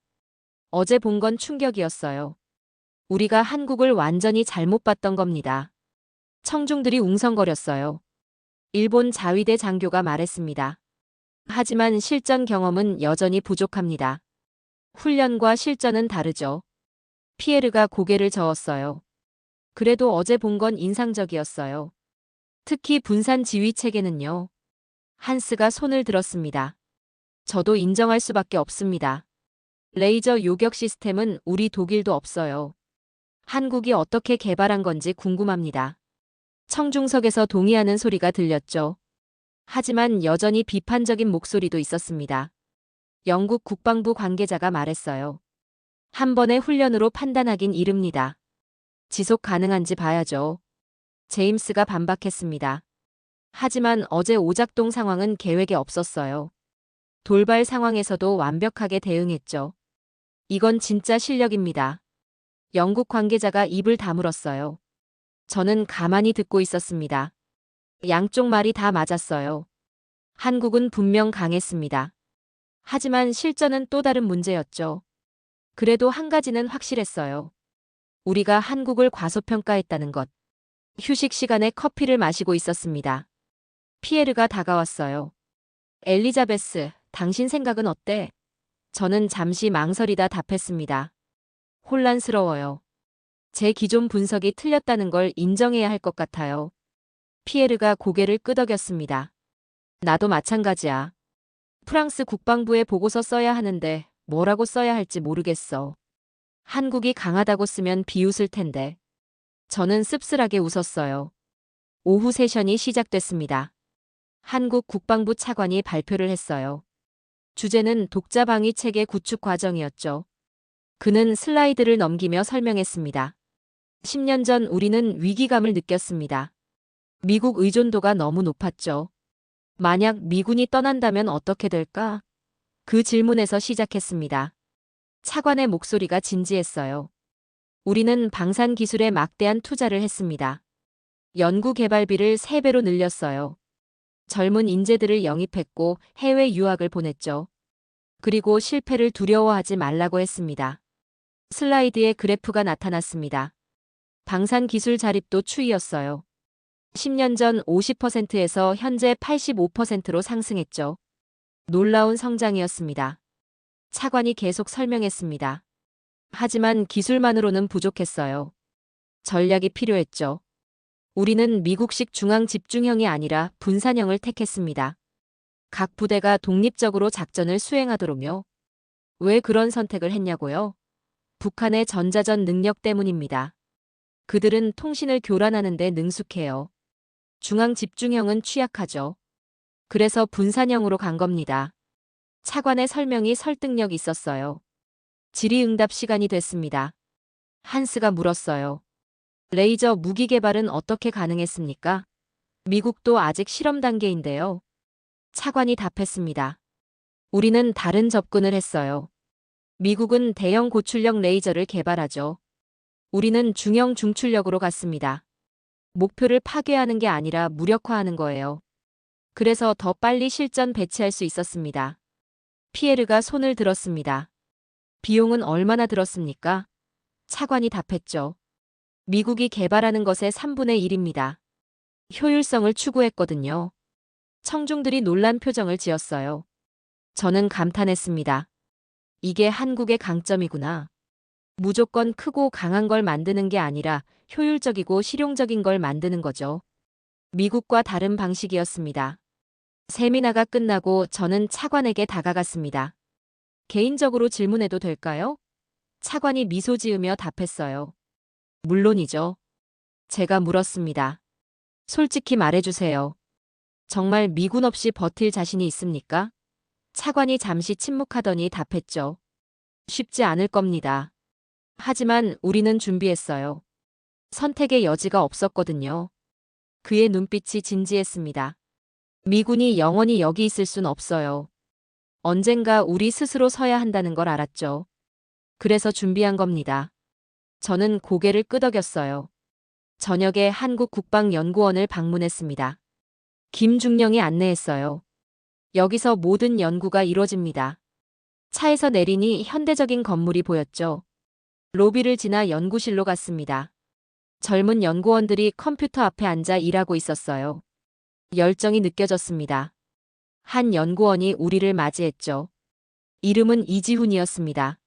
어제 본 건 충격이었어요. 우리가 한국을 완전히 잘못 봤던 겁니다. 청중들이 웅성거렸어요. 일본 자위대 장교가 말했습니다. 하지만 실전 경험은 여전히 부족합니다. 훈련과 실전은 다르죠. 피에르가 고개를 저었어요. 그래도 어제 본 건 인상적이었어요. 특히 분산 지휘 체계는요. 한스가 손을 들었습니다. 저도 인정할 수밖에 없습니다. 레이저 요격 시스템은 우리 독일도 없어요. 한국이 어떻게 개발한 건지 궁금합니다. 청중석에서 동의하는 소리가 들렸죠. 하지만 여전히 비판적인 목소리도 있었습니다. 영국 국방부 관계자가 말했어요. 한 번의 훈련으로 판단하긴 이릅니다. 지속 가능한지 봐야죠. 제임스가 반박했습니다. 하지만 어제 오작동 상황은 계획에 없었어요. 돌발 상황에서도 완벽하게 대응했죠. 이건 진짜 실력입니다. 영국 관계자가 입을 다물었어요. 저는 가만히 듣고 있었습니다. 양쪽 말이 다 맞았어요. 한국은 분명 강했습니다. 하지만 실전은 또 다른 문제였죠. 그래도 한 가지는 확실했어요. 우리가 한국을 과소평가했다는 것. 휴식 시간에 커피를 마시고 있었습니다. 피에르가 다가왔어요. 엘리자베스, 당신 생각은 어때? 저는 잠시 망설이다 답했습니다. 혼란스러워요. 제 기존 분석이 틀렸다는 걸 인정해야 할 것 같아요. 피에르가 고개를 끄덕였습니다. 나도 마찬가지야. 프랑스 국방부에 보고서 써야 하는데 뭐라고 써야 할지 모르겠어. 한국이 강하다고 쓰면 비웃을 텐데. 저는 씁쓸하게 웃었어요. 오후 세션이 시작됐습니다. 한국 국방부 차관이 발표를 했어요. 주제는 독자 방위 체계 구축 과정이었죠. 그는 슬라이드를 넘기며 설명했습니다. 10년 전 우리는 위기감을 느꼈습니다. 미국 의존도가 너무 높았죠. 만약 미군이 떠난다면 어떻게 될까? 그 질문에서 시작했습니다. 차관의 목소리가 진지했어요. 우리는 방산 기술에 막대한 투자를 했습니다. 연구 개발비를 3배로 늘렸어요. 젊은 인재들을 영입했고 해외 유학을 보냈죠. 그리고 실패를 두려워하지 말라고 했습니다. 슬라이드에 그래프가 나타났습니다. 방산 기술 자립도 추이였어요. 10년 전 50%에서 현재 85%로 상승했죠. 놀라운 성장이었습니다. 차관이 계속 설명했습니다. 하지만 기술만으로는 부족했어요. 전략이 필요했죠. 우리는 미국식 중앙 집중형이 아니라 분산형을 택했습니다. 각 부대가 독립적으로 작전을 수행하도록요. 왜 그런 선택을 했냐고요? 북한의 전자전 능력 때문입니다. 그들은 통신을 교란하는 데 능숙해요. 중앙 집중형은 취약하죠. 그래서 분산형으로 간 겁니다. 차관의 설명이 설득력 있었어요. 질의응답 시간이 됐습니다. 한스가 물었어요. 레이저 무기 개발은 어떻게 가능했습니까? 미국도 아직 실험 단계인데요. 차관이 답했습니다. 우리는 다른 접근을 했어요. 미국은 대형 고출력 레이저를 개발하죠. 우리는 중형 중출력으로 갔습니다. 목표를 파괴하는 게 아니라 무력화하는 거예요. 그래서 더 빨리 실전 배치할 수 있었습니다. 피에르가 손을 들었습니다. 비용은 얼마나 들었습니까? 차관이 답했죠. 미국이 개발하는 것의 3분의 1입니다. 효율성을 추구했거든요. 청중들이 놀란 표정을 지었어요. 저는 감탄했습니다. 이게 한국의 강점이구나. 무조건 크고 강한 걸 만드는 게 아니라 효율적이고 실용적인 걸 만드는 거죠. 미국과 다른 방식이었습니다. 세미나가 끝나고 저는 차관에게 다가갔습니다. 개인적으로 질문해도 될까요? 차관이 미소 지으며 답했어요. 물론이죠. 제가 물었습니다. 솔직히 말해주세요. 정말 미군 없이 버틸 자신이 있습니까? 차관이 잠시 침묵하더니 답했죠. 쉽지 않을 겁니다. 하지만 우리는 준비했어요. 선택의 여지가 없었거든요. 그의 눈빛이 진지했습니다. 미군이 영원히 여기 있을 순 없어요. 언젠가 우리 스스로 서야 한다는 걸 알았죠. 그래서 준비한 겁니다. 저는 고개를 끄덕였어요. 저녁에 한국국방연구원을 방문했습니다. 김중령이 안내했어요. 여기서 모든 연구가 이루어집니다. 차에서 내리니 현대적인 건물이 보였죠. 로비를 지나 연구실로 갔습니다. 젊은 연구원들이 컴퓨터 앞에 앉아 일하고 있었어요. 열정이 느껴졌습니다. 한 연구원이 우리를 맞이했죠. 이름은 이지훈이었습니다.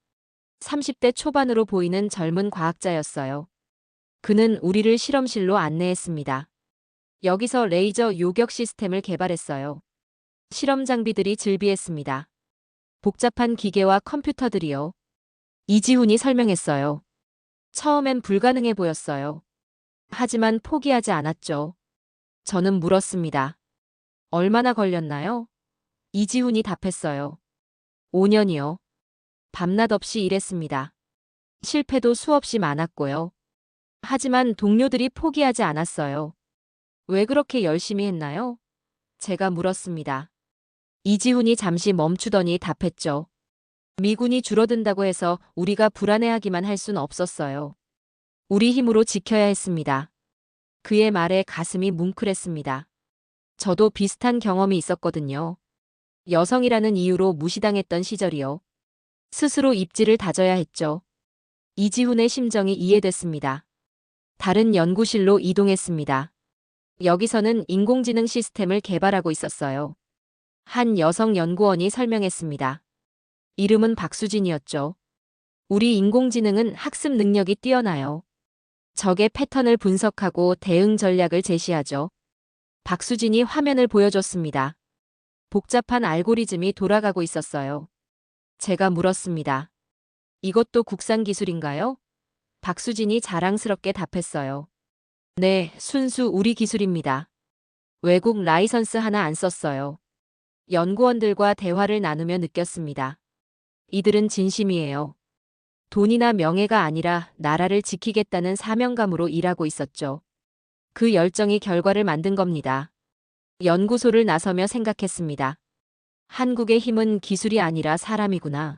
30대 초반으로 보이는 젊은 과학자였어요. 그는 우리를 실험실로 안내했습니다. 여기서 레이저 요격 시스템을 개발했어요. 실험 장비들이 즐비했습니다. 복잡한 기계와 컴퓨터들이요. 이지훈이 설명했어요. 처음엔 불가능해 보였어요. 하지만 포기하지 않았죠. 저는 물었습니다. 얼마나 걸렸나요? 이지훈이 답했어요. 5년이요. 밤낮 없이 일했습니다. 실패도 수없이 많았고요. 하지만 동료들이 포기하지 않았어요. 왜 그렇게 열심히 했나요? 제가 물었습니다. 이지훈이 잠시 멈추더니 답했죠. 미군이 줄어든다고 해서 우리가 불안해하기만 할 순 없었어요. 우리 힘으로 지켜야 했습니다. 그의 말에 가슴이 뭉클했습니다. 저도 비슷한 경험이 있었거든요. 여성이라는 이유로 무시당했던 시절이요. 스스로 입지를 다져야 했죠. 이지훈의 심정이 이해됐습니다. 다른 연구실로 이동했습니다. 여기서는 인공지능 시스템을 개발하고 있었어요. 한 여성 연구원이 설명했습니다. 이름은 박수진이었죠. 우리 인공지능은 학습 능력이 뛰어나요. 적의 패턴을 분석하고 대응 전략을 제시하죠. 박수진이 화면을 보여줬습니다. 복잡한 알고리즘이 돌아가고 있었어요. 제가 물었습니다. 이것도 국산 기술인가요? 박수진이 자랑스럽게 답했어요. 네, 순수 우리 기술입니다. 외국 라이선스 하나 안 썼어요. 연구원들과 대화를 나누며 느꼈습니다. 이들은 진심이에요. 돈이나 명예가 아니라 나라를 지키겠다는 사명감으로 일하고 있었죠. 그 열정이 결과를 만든 겁니다. 연구소를 나서며 생각했습니다. 한국의 힘은 기술이 아니라 사람이구나.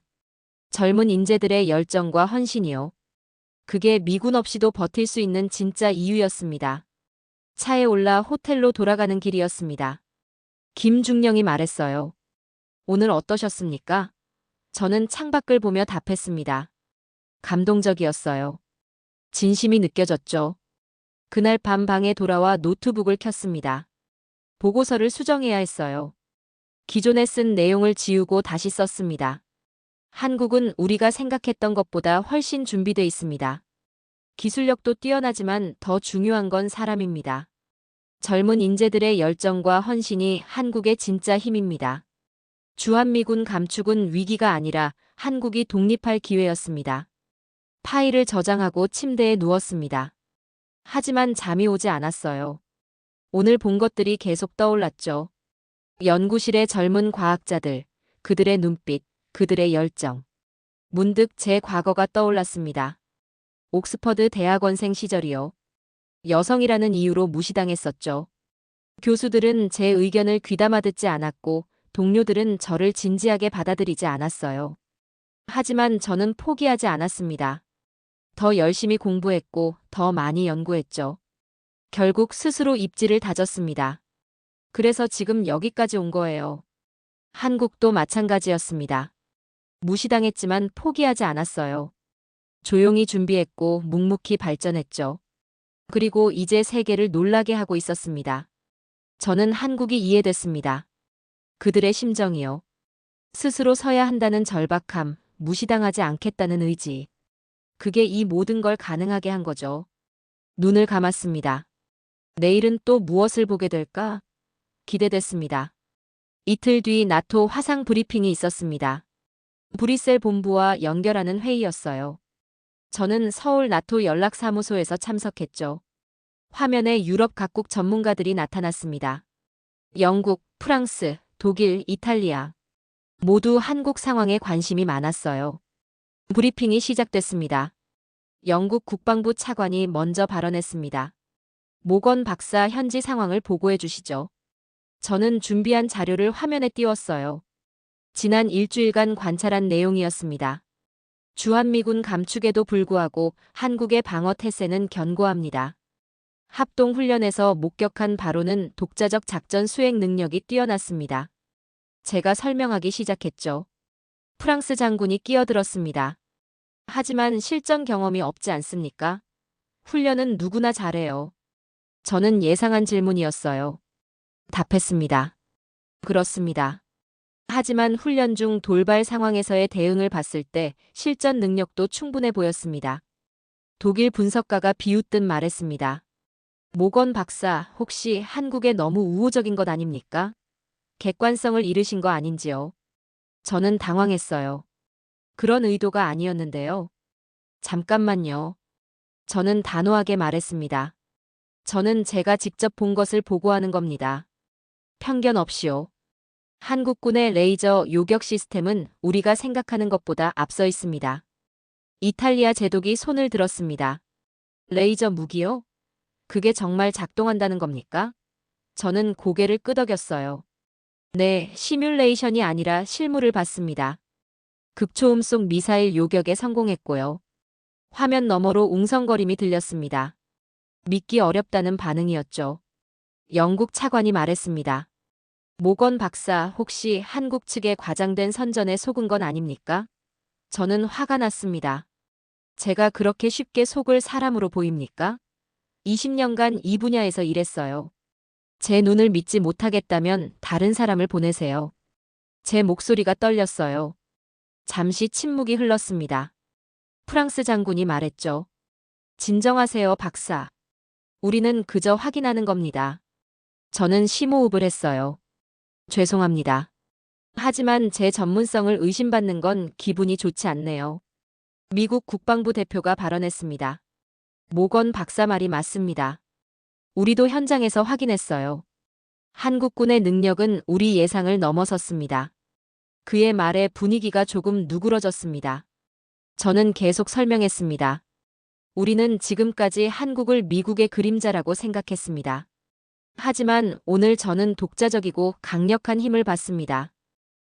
젊은 인재들의 열정과 헌신이요. 그게 미군 없이도 버틸 수 있는 진짜 이유였습니다. 차에 올라 호텔로 돌아가는 길이었습니다. 김중령이 말했어요. 오늘 어떠셨습니까? 저는 창밖을 보며 답했습니다. 감동적이었어요. 진심이 느껴졌죠. 그날 밤 방에 돌아와 노트북을 켰습니다. 보고서를 수정해야 했어요. 기존에 쓴 내용을 지우고 다시 썼습니다. 한국은 우리가 생각했던 것보다 훨씬 준비돼 있습니다. 기술력도 뛰어나지만 더 중요한 건 사람입니다. 젊은 인재들의 열정과 헌신이 한국의 진짜 힘입니다. 주한미군 감축은 위기가 아니라 한국이 독립할 기회였습니다. 파일을 저장하고 침대에 누웠습니다. 하지만 잠이 오지 않았어요. 오늘 본 것들이 계속 떠올랐죠. 연구실의 젊은 과학자들, 그들의 눈빛, 그들의 열정. 문득 제 과거가 떠올랐습니다. 옥스퍼드 대학원생 시절이요. 여성이라는 이유로 무시당했었죠. 교수들은 제 의견을 귀담아 듣지 않았고 동료들은 저를 진지하게 받아들이지 않았어요. 하지만 저는 포기하지 않았습니다. 더 열심히 공부했고 더 많이 연구했죠. 결국 스스로 입지를 다졌습니다. 그래서 지금 여기까지 온 거예요. 한국도 마찬가지였습니다. 무시당했지만 포기하지 않았어요. 조용히 준비했고 묵묵히 발전했죠. 그리고 이제 세계를 놀라게 하고 있었습니다. 저는 한국이 이해됐습니다. 그들의 심정이요. 스스로 서야 한다는 절박함, 무시당하지 않겠다는 의지. 그게 이 모든 걸 가능하게 한 거죠. 눈을 감았습니다. 내일은 또 무엇을 보게 될까? 기대됐습니다. 이틀 뒤 나토 화상 브리핑이 있었습니다. 브뤼셀 본부와 연결하는 회의였어요. 저는 서울 나토 연락사무소에서 참석했죠. 화면에 유럽 각국 전문가들이 나타났습니다. 영국, 프랑스, 독일, 이탈리아. 모두 한국 상황에 관심이 많았어요. 브리핑이 시작됐습니다. 영국 국방부 차관이 먼저 발언했습니다. 모건 박사 현지 상황을 보고해 주시죠. 저는 준비한 자료를 화면에 띄웠어요. 지난 일주일간 관찰한 내용이었습니다. 주한미군 감축에도 불구하고 한국의 방어 태세는 견고합니다. 합동훈련에서 목격한 바로는 독자적 작전 수행 능력이 뛰어났습니다. 제가 설명하기 시작했죠. 프랑스 장군이 끼어들었습니다. 하지만 실전 경험이 없지 않습니까? 훈련은 누구나 잘해요. 저는 예상한 질문이었어요. 답했습니다. 그렇습니다. 하지만 훈련 중 돌발 상황에서의 대응을 봤을 때 실전 능력도 충분해 보였습니다. 독일 분석가가 비웃듯 말했습니다. 모건 박사, 혹시 한국에 너무 우호적인 것 아닙니까? 객관성을 잃으신 거 아닌지요? 저는 당황했어요. 그런 의도가 아니었는데요. 잠깐만요. 저는 단호하게 말했습니다. 저는 제가 직접 본 것을 보고하는 겁니다. 편견 없이요. 한국군의 레이저 요격 시스템은 우리가 생각하는 것보다 앞서 있습니다. 이탈리아 제독이 손을 들었습니다. 레이저 무기요? 그게 정말 작동한다는 겁니까? 저는 고개를 끄덕였어요. 네, 시뮬레이션이 아니라 실물을 봤습니다. 극초음 속 미사일 요격에 성공했고요. 화면 너머로 웅성거림이 들렸습니다. 믿기 어렵다는 반응이었죠. 영국 차관이 말했습니다. 모건 박사, 혹시 한국 측의 과장된 선전에 속은 건 아닙니까? 저는 화가 났습니다. 제가 그렇게 쉽게 속을 사람으로 보입니까? 20년간 이 분야에서 일했어요. 제 눈을 믿지 못하겠다면 다른 사람을 보내세요. 제 목소리가 떨렸어요. 잠시 침묵이 흘렀습니다. 프랑스 장군이 말했죠. 진정하세요, 박사. 우리는 그저 확인하는 겁니다. 저는 심호흡을 했어요. 죄송합니다. 하지만 제 전문성을 의심받는 건 기분이 좋지 않네요. 미국 국방부 대표가 발언했습니다. 모건 박사 말이 맞습니다. 우리도 현장에서 확인했어요. 한국군의 능력은 우리 예상을 넘어섰습니다. 그의 말에 분위기가 조금 누그러졌습니다. 저는 계속 설명했습니다. 우리는 지금까지 한국을 미국의 그림자라고 생각했습니다. 하지만 오늘 저는 독자적이고 강력한 힘을 받습니다.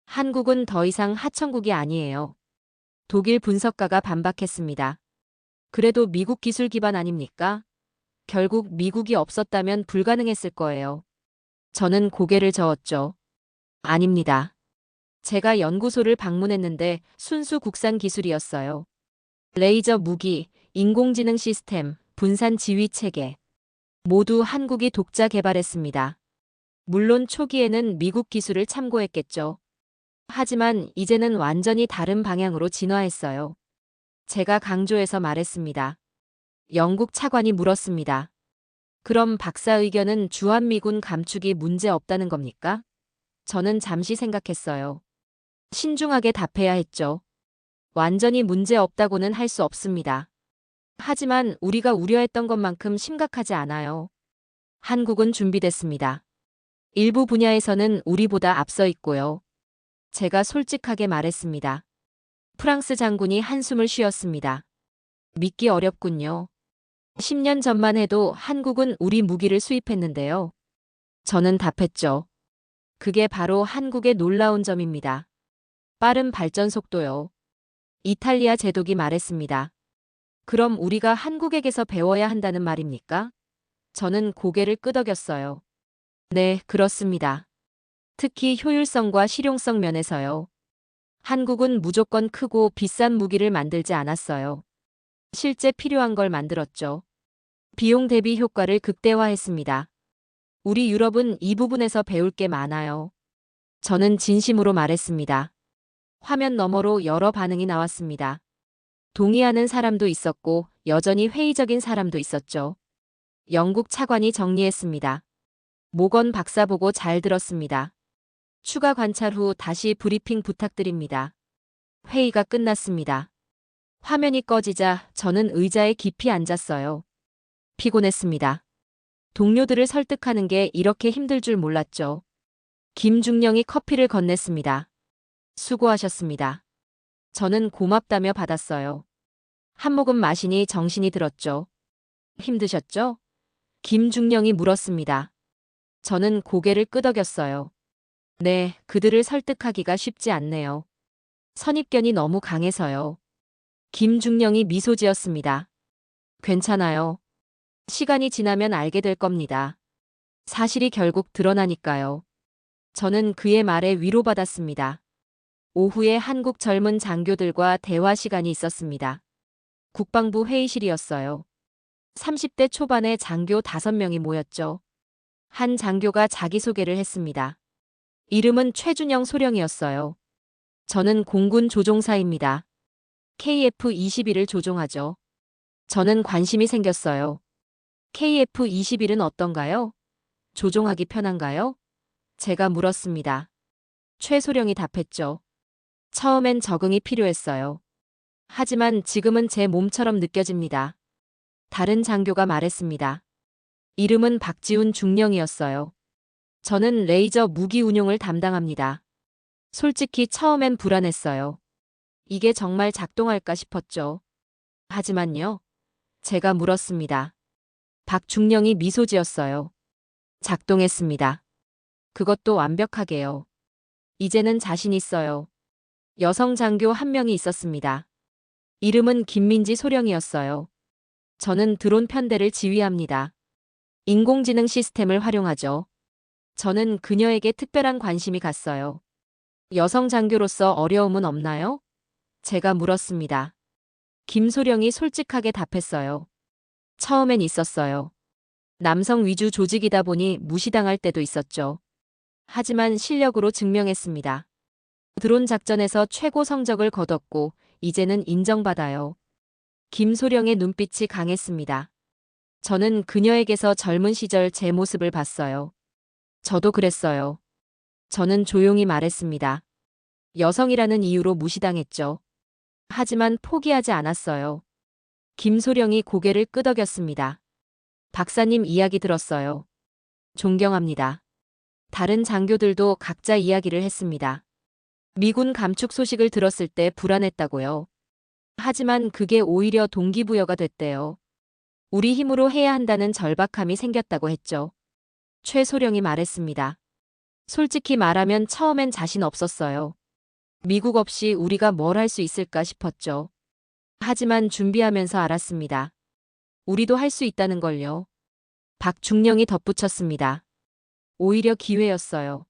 한국은 더 이상 하청국이 아니에요. 독일 분석가가 반박했습니다. 그래도 미국 기술 기반 아닙니까? 결국 미국이 없었다면 불가능했을 거예요. 저는 고개를 저었죠. 아닙니다. 제가 연구소를 방문했는데 순수 국산 기술이었어요. 레이저 무기, 인공지능 시스템, 분산 지휘 체계. 모두 한국이 독자 개발했습니다. 물론 초기에는 미국 기술을 참고했겠죠. 하지만 이제는 완전히 다른 방향으로 진화했어요. 제가 강조해서 말했습니다. 영국 차관이 물었습니다. 그럼 박사 의견은 주한미군 감축이 문제 없다는 겁니까? 저는 잠시 생각했어요. 신중하게 답해야 했죠. 완전히 문제 없다고는 할 수 없습니다. 하지만 우리가 우려했던 것만큼 심각하지 않아요. 한국은 준비됐습니다. 일부 분야에서는 우리보다 앞서 있고요. 제가 솔직하게 말했습니다. 프랑스 장군이 한숨을 쉬었습니다. 믿기 어렵군요. 10년 전만 해도 한국은 우리 무기를 수입했는데요. 저는 답했죠. 그게 바로 한국의 놀라운 점입니다. 빠른 발전 속도요. 이탈리아 제독이 말했습니다. 그럼 우리가 한국에게서 배워야 한다는 말입니까? 저는 고개를 끄덕였어요. 네, 그렇습니다. 특히 효율성과 실용성 면에서요. 한국은 무조건 크고 비싼 무기를 만들지 않았어요. 실제 필요한 걸 만들었죠. 비용 대비 효과를 극대화했습니다. 우리 유럽은 이 부분에서 배울 게 많아요. 저는 진심으로 말했습니다. 화면 너머로 여러 반응이 나왔습니다. 동의하는 사람도 있었고 여전히 회의적인 사람도 있었죠. 영국 차관이 정리했습니다. 모건 박사 보고 잘 들었습니다. 추가 관찰 후 다시 브리핑 부탁드립니다. 회의가 끝났습니다. 화면이 꺼지자 저는 의자에 깊이 앉았어요. 피곤했습니다. 동료들을 설득하는 게 이렇게 힘들 줄 몰랐죠. 김중령이 커피를 건넸습니다. 수고하셨습니다. 저는 고맙다며 받았어요. 한 모금 마시니 정신이 들었죠. 힘드셨죠? 김중령이 물었습니다. 저는 고개를 끄덕였어요. 네, 그들을 설득하기가 쉽지 않네요. 선입견이 너무 강해서요. 김중령이 미소 지었습니다. 괜찮아요. 시간이 지나면 알게 될 겁니다. 사실이 결국 드러나니까요. 저는 그의 말에 위로받았습니다. 오후에 한국 젊은 장교들과 대화 시간이 있었습니다. 국방부 회의실이었어요. 30대 초반의 장교 5명이 모였죠. 한 장교가 자기소개를 했습니다. 이름은 최준영 소령이었어요. 저는 공군 조종사입니다. KF-21을 조종하죠. 저는 관심이 생겼어요. KF-21은 어떤가요? 조종하기 편한가요? 제가 물었습니다. 최소령이 답했죠. 처음엔 적응이 필요했어요. 하지만 지금은 제 몸처럼 느껴집니다. 다른 장교가 말했습니다. 이름은 박지훈 중령이었어요. 저는 레이저 무기 운용을 담당합니다. 솔직히 처음엔 불안했어요. 이게 정말 작동할까 싶었죠. 하지만요. 제가 물었습니다. 박중령이 미소 지었어요. 작동했습니다. 그것도 완벽하게요. 이제는 자신 있어요. 여성 장교 한 명이 있었습니다. 이름은 김민지 소령이었어요. 저는 드론 편대를 지휘합니다. 인공지능 시스템을 활용하죠. 저는 그녀에게 특별한 관심이 갔어요. 여성 장교로서 어려움은 없나요? 제가 물었습니다. 김소령이 솔직하게 답했어요. 처음엔 있었어요. 남성 위주 조직이다 보니 무시당할 때도 있었죠. 하지만 실력으로 증명했습니다. 드론 작전에서 최고 성적을 거뒀고 이제는 인정받아요. 김소령의 눈빛이 강했습니다. 저는 그녀에게서 젊은 시절 제 모습을 봤어요. 저도 그랬어요. 저는 조용히 말했습니다. 여성이라는 이유로 무시당했죠. 하지만 포기하지 않았어요. 김소령이 고개를 끄덕였습니다. 박사님 이야기 들었어요. 존경합니다. 다른 장교들도 각자 이야기를 했습니다. 미군 감축 소식을 들었을 때 불안했다고요. 하지만 그게 오히려 동기부여가 됐대요. 우리 힘으로 해야 한다는 절박함이 생겼다고 했죠. 최소령이 말했습니다. 솔직히 말하면 처음엔 자신 없었어요. 미국 없이 우리가 뭘 할 수 있을까 싶었죠. 하지만 준비하면서 알았습니다. 우리도 할 수 있다는 걸요. 박중령이 덧붙였습니다. 오히려 기회였어요.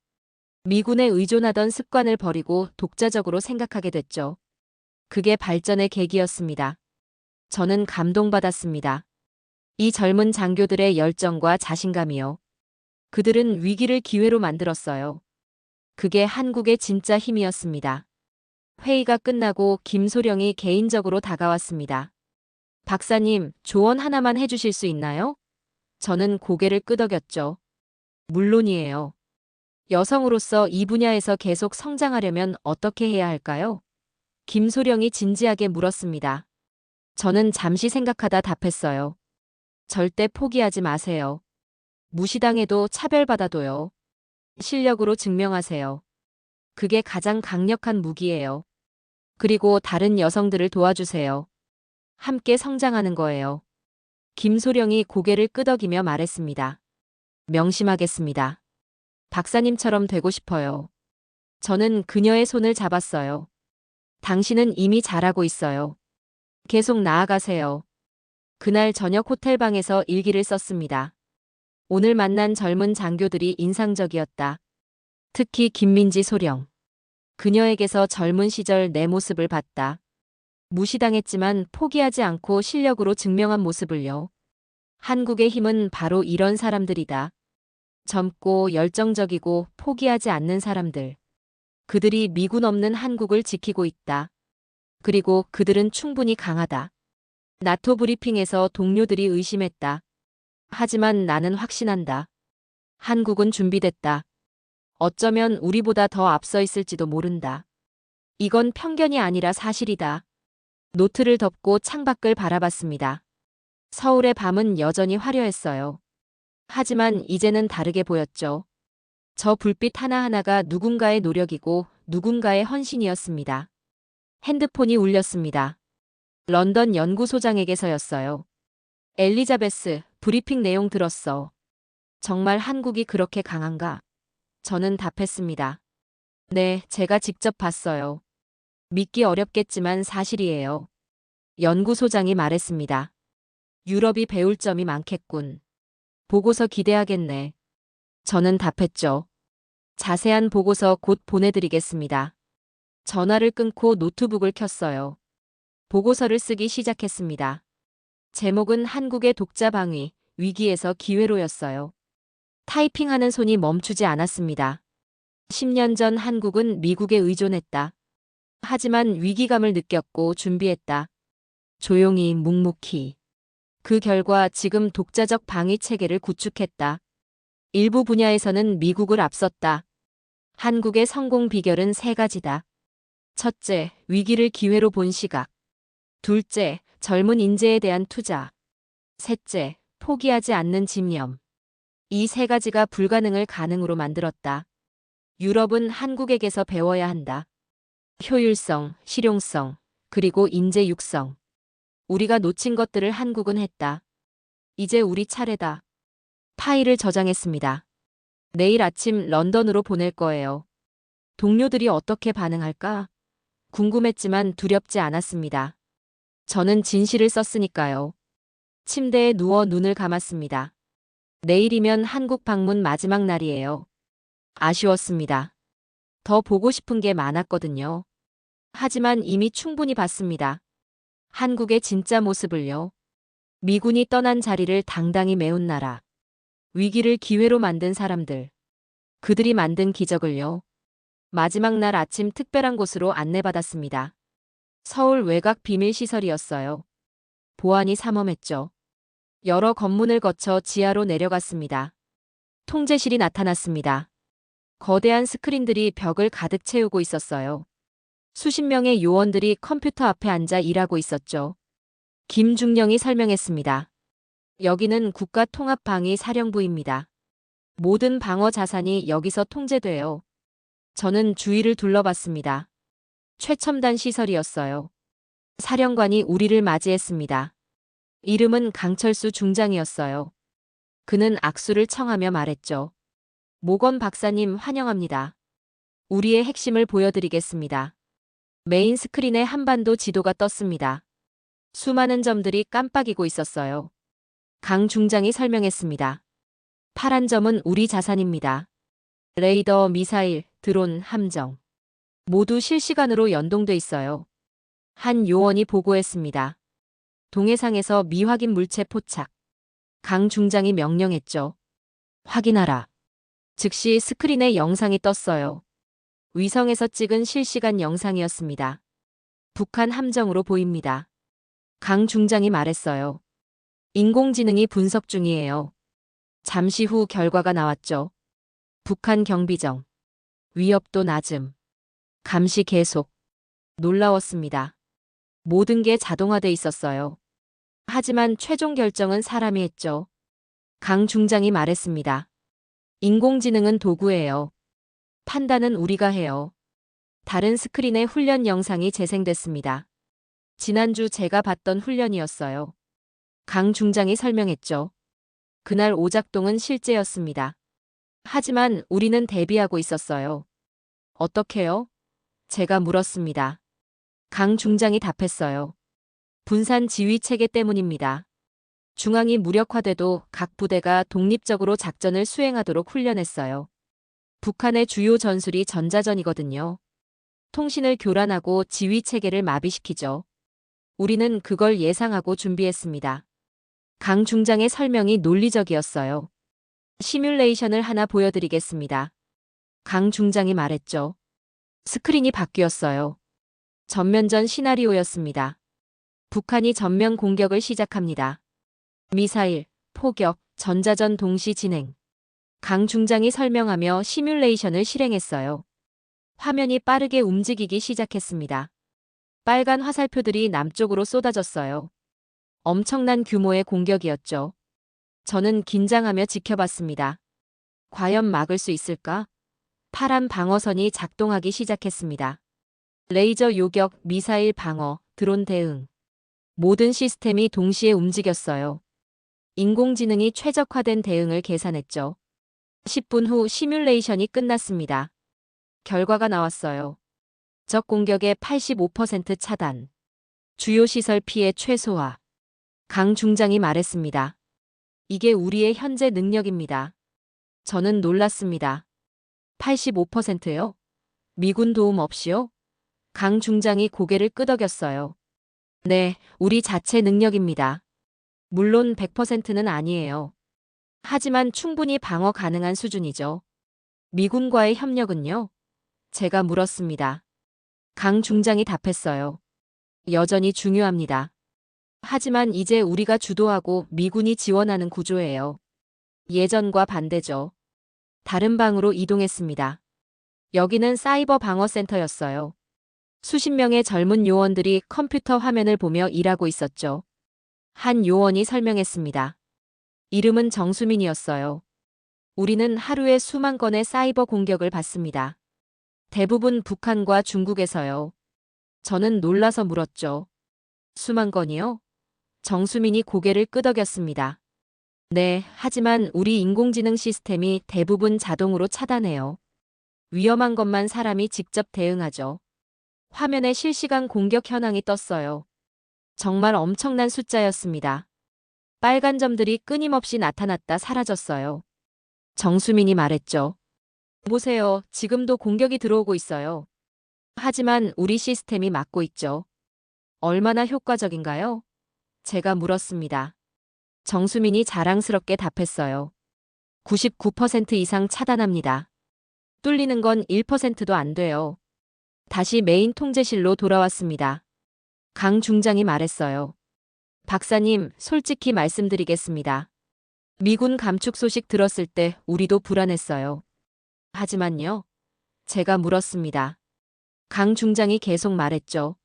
미군에 의존하던 습관을 버리고 독자적으로 생각하게 됐죠. 그게 발전의 계기였습니다. 저는 감동받았습니다. 이 젊은 장교들의 열정과 자신감이요. 그들은 위기를 기회로 만들었어요. 그게 한국의 진짜 힘이었습니다. 회의가 끝나고 김소령이 개인적으로 다가왔습니다. 박사님, 조언 하나만 해주실 수 있나요? 저는 고개를 끄덕였죠. 물론이에요. 여성으로서 이 분야에서 계속 성장하려면 어떻게 해야 할까요? 김소령이 진지하게 물었습니다. 저는 잠시 생각하다 답했어요. 절대 포기하지 마세요. 무시당해도 차별받아도요. 실력으로 증명하세요. 그게 가장 강력한 무기예요. 그리고 다른 여성들을 도와주세요. 함께 성장하는 거예요. 김소령이 고개를 끄덕이며 말했습니다. 명심하겠습니다. 박사님처럼 되고 싶어요. 저는 그녀의 손을 잡았어요. 당신은 이미 잘하고 있어요. 계속 나아가세요. 그날 저녁 호텔방에서 일기를 썼습니다. 오늘 만난 젊은 장교들이 인상적이었다. 특히 김민지 소령. 그녀에게서 젊은 시절 내 모습을 봤다. 무시당했지만 포기하지 않고 실력으로 증명한 모습을요. 한국의 힘은 바로 이런 사람들이다. 젊고 열정적이고 포기하지 않는 사람들. 그들이 미군 없는 한국을 지키고 있다. 그리고 그들은 충분히 강하다. 나토 브리핑에서 동료들이 의심했다. 하지만 나는 확신한다. 한국은 준비됐다. 어쩌면 우리보다 더 앞서 있을지도 모른다. 이건 편견이 아니라 사실이다. 노트를 덮고 창밖을 바라봤습니다. 서울의 밤은 여전히 화려했어요. 하지만 이제는 다르게 보였죠. 저 불빛 하나하나가 누군가의 노력이고 누군가의 헌신이었습니다. 핸드폰이 울렸습니다. 런던 연구소장에게서였어요. 엘리자베스, 브리핑 내용 들었어. 정말 한국이 그렇게 강한가? 저는 답했습니다. 네, 제가 직접 봤어요. 믿기 어렵겠지만 사실이에요. 연구소장이 말했습니다. 유럽이 배울 점이 많겠군. 보고서 기대하겠네. 저는 답했죠. 자세한 보고서 곧 보내드리겠습니다. 전화를 끊고 노트북을 켰어요. 보고서를 쓰기 시작했습니다. 제목은 한국의 독자 방위, 위기에서 기회로였어요. 타이핑하는 손이 멈추지 않았습니다. 10년 전 한국은 미국에 의존했다. 하지만 위기감을 느꼈고 준비했다. 조용히 묵묵히. 그 결과 지금 독자적 방위 체계를 구축했다. 일부 분야에서는 미국을 앞섰다. 한국의 성공 비결은 세 가지다. 첫째, 위기를 기회로 본 시각. 둘째, 젊은 인재에 대한 투자. 셋째, 포기하지 않는 집념. 이 세 가지가 불가능을 가능으로 만들었다. 유럽은 한국에게서 배워야 한다. 효율성, 실용성, 그리고 인재 육성. 우리가 놓친 것들을 한국은 했다. 이제 우리 차례다. 파일을 저장했습니다. 내일 아침 런던으로 보낼 거예요. 동료들이 어떻게 반응할까? 궁금했지만 두렵지 않았습니다. 저는 진실을 썼으니까요. 침대에 누워 눈을 감았습니다. 내일이면 한국 방문 마지막 날이에요. 아쉬웠습니다. 더 보고 싶은 게 많았거든요. 하지만 이미 충분히 봤습니다. 한국의 진짜 모습을요. 미군이 떠난 자리를 당당히 메운 나라. 위기를 기회로 만든 사람들. 그들이 만든 기적을요. 마지막 날 아침 특별한 곳으로 안내받았습니다. 서울 외곽 비밀시설이었어요. 보안이 삼엄했죠. 여러 검문을 거쳐 지하로 내려갔습니다. 통제실이 나타났습니다. 거대한 스크린들이 벽을 가득 채우고 있었어요. 수십 명의 요원들이 컴퓨터 앞에 앉아 일하고 있었죠. 김중령이 설명했습니다. 여기는 국가통합방위사령부입니다. 모든 방어 자산이 여기서 통제돼요. 저는 주위를 둘러봤습니다. 최첨단 시설이었어요. 사령관이 우리를 맞이했습니다. 이름은 강철수 중장이었어요. 그는 악수를 청하며 말했죠. 모건 박사님 환영합니다. 우리의 핵심을 보여드리겠습니다. 메인 스크린에 한반도 지도가 떴습니다. 수많은 점들이 깜빡이고 있었어요. 강 중장이 설명했습니다. 파란 점은 우리 자산입니다. 레이더, 미사일, 드론, 함정. 모두 실시간으로 연동돼 있어요. 한 요원이 보고했습니다. 동해상에서 미확인 물체 포착. 강 중장이 명령했죠. 확인하라. 즉시 스크린에 영상이 떴어요. 위성에서 찍은 실시간 영상이었습니다. 북한 함정으로 보입니다. 강 중장이 말했어요. 인공지능이 분석 중이에요. 잠시 후 결과가 나왔죠. 북한 경비정. 위협도 낮음. 감시 계속. 놀라웠습니다. 모든 게 자동화돼 있었어요. 하지만 최종 결정은 사람이 했죠. 강 중장이 말했습니다. 인공지능은 도구예요. 판단은 우리가 해요. 다른 스크린에 훈련 영상이 재생됐습니다. 지난주 제가 봤던 훈련이었어요. 강 중장이 설명했죠. 그날 오작동은 실제였습니다. 하지만 우리는 대비하고 있었어요. 어떻게요? 제가 물었습니다. 강 중장이 답했어요. 분산 지휘 체계 때문입니다. 중앙이 무력화돼도 각 부대가 독립적으로 작전을 수행하도록 훈련했어요. 북한의 주요 전술이 전자전이거든요. 통신을 교란하고 지휘 체계를 마비시키죠. 우리는 그걸 예상하고 준비했습니다. 강 중장의 설명이 논리적이었어요. 시뮬레이션을 하나 보여드리겠습니다. 강 중장이 말했죠. 스크린이 바뀌었어요. 전면전 시나리오였습니다. 북한이 전면 공격을 시작합니다. 미사일, 포격, 전자전 동시 진행. 강 중장이 설명하며 시뮬레이션을 실행했어요. 화면이 빠르게 움직이기 시작했습니다. 빨간 화살표들이 남쪽으로 쏟아졌어요. 엄청난 규모의 공격이었죠. 저는 긴장하며 지켜봤습니다. 과연 막을 수 있을까? 파란 방어선이 작동하기 시작했습니다. 레이저 요격, 미사일 방어, 드론 대응. 모든 시스템이 동시에 움직였어요. 인공지능이 최적화된 대응을 계산했죠. 10분 후 시뮬레이션이 끝났습니다. 결과가 나왔어요. 적 공격의 85% 차단. 주요 시설 피해 최소화. 강 중장이 말했습니다. 이게 우리의 현재 능력입니다. 저는 놀랐습니다. 85%요? 미군 도움 없이요? 강 중장이 고개를 끄덕였어요. 네, 우리 자체 능력입니다. 물론 100%는 아니에요. 하지만 충분히 방어 가능한 수준이죠. 미군과의 협력은요? 제가 물었습니다. 강 중장이 답했어요. 여전히 중요합니다. 하지만 이제 우리가 주도하고 미군이 지원하는 구조예요. 예전과 반대죠. 다른 방으로 이동했습니다. 여기는 사이버 방어센터였어요. 수십 명의 젊은 요원들이 컴퓨터 화면을 보며 일하고 있었죠. 한 요원이 설명했습니다. 이름은 정수민이었어요. 우리는 하루에 수만 건의 사이버 공격을 받습니다. 대부분 북한과 중국에서요. 저는 놀라서 물었죠. 수만 건이요? 정수민이 고개를 끄덕였습니다. 네, 하지만 우리 인공지능 시스템이 대부분 자동으로 차단해요. 위험한 것만 사람이 직접 대응하죠. 화면에 실시간 공격 현황이 떴어요. 정말 엄청난 숫자였습니다. 빨간 점들이 끊임없이 나타났다 사라졌어요. 정수민이 말했죠. 보세요, 지금도 공격이 들어오고 있어요. 하지만 우리 시스템이 막고 있죠. 얼마나 효과적인가요? 제가 물었습니다. 정수민이 자랑스럽게 답했어요. 99% 이상 차단합니다. 뚫리는 건 1%도 안 돼요. 다시 메인 통제실로 돌아왔습니다. 강 중장이 말했어요. 박사님, 솔직히 말씀드리겠습니다. 미군 감축 소식 들었을 때 우리도 불안했어요. 하지만요. 제가 물었습니다. 강 중장이 계속 말했죠.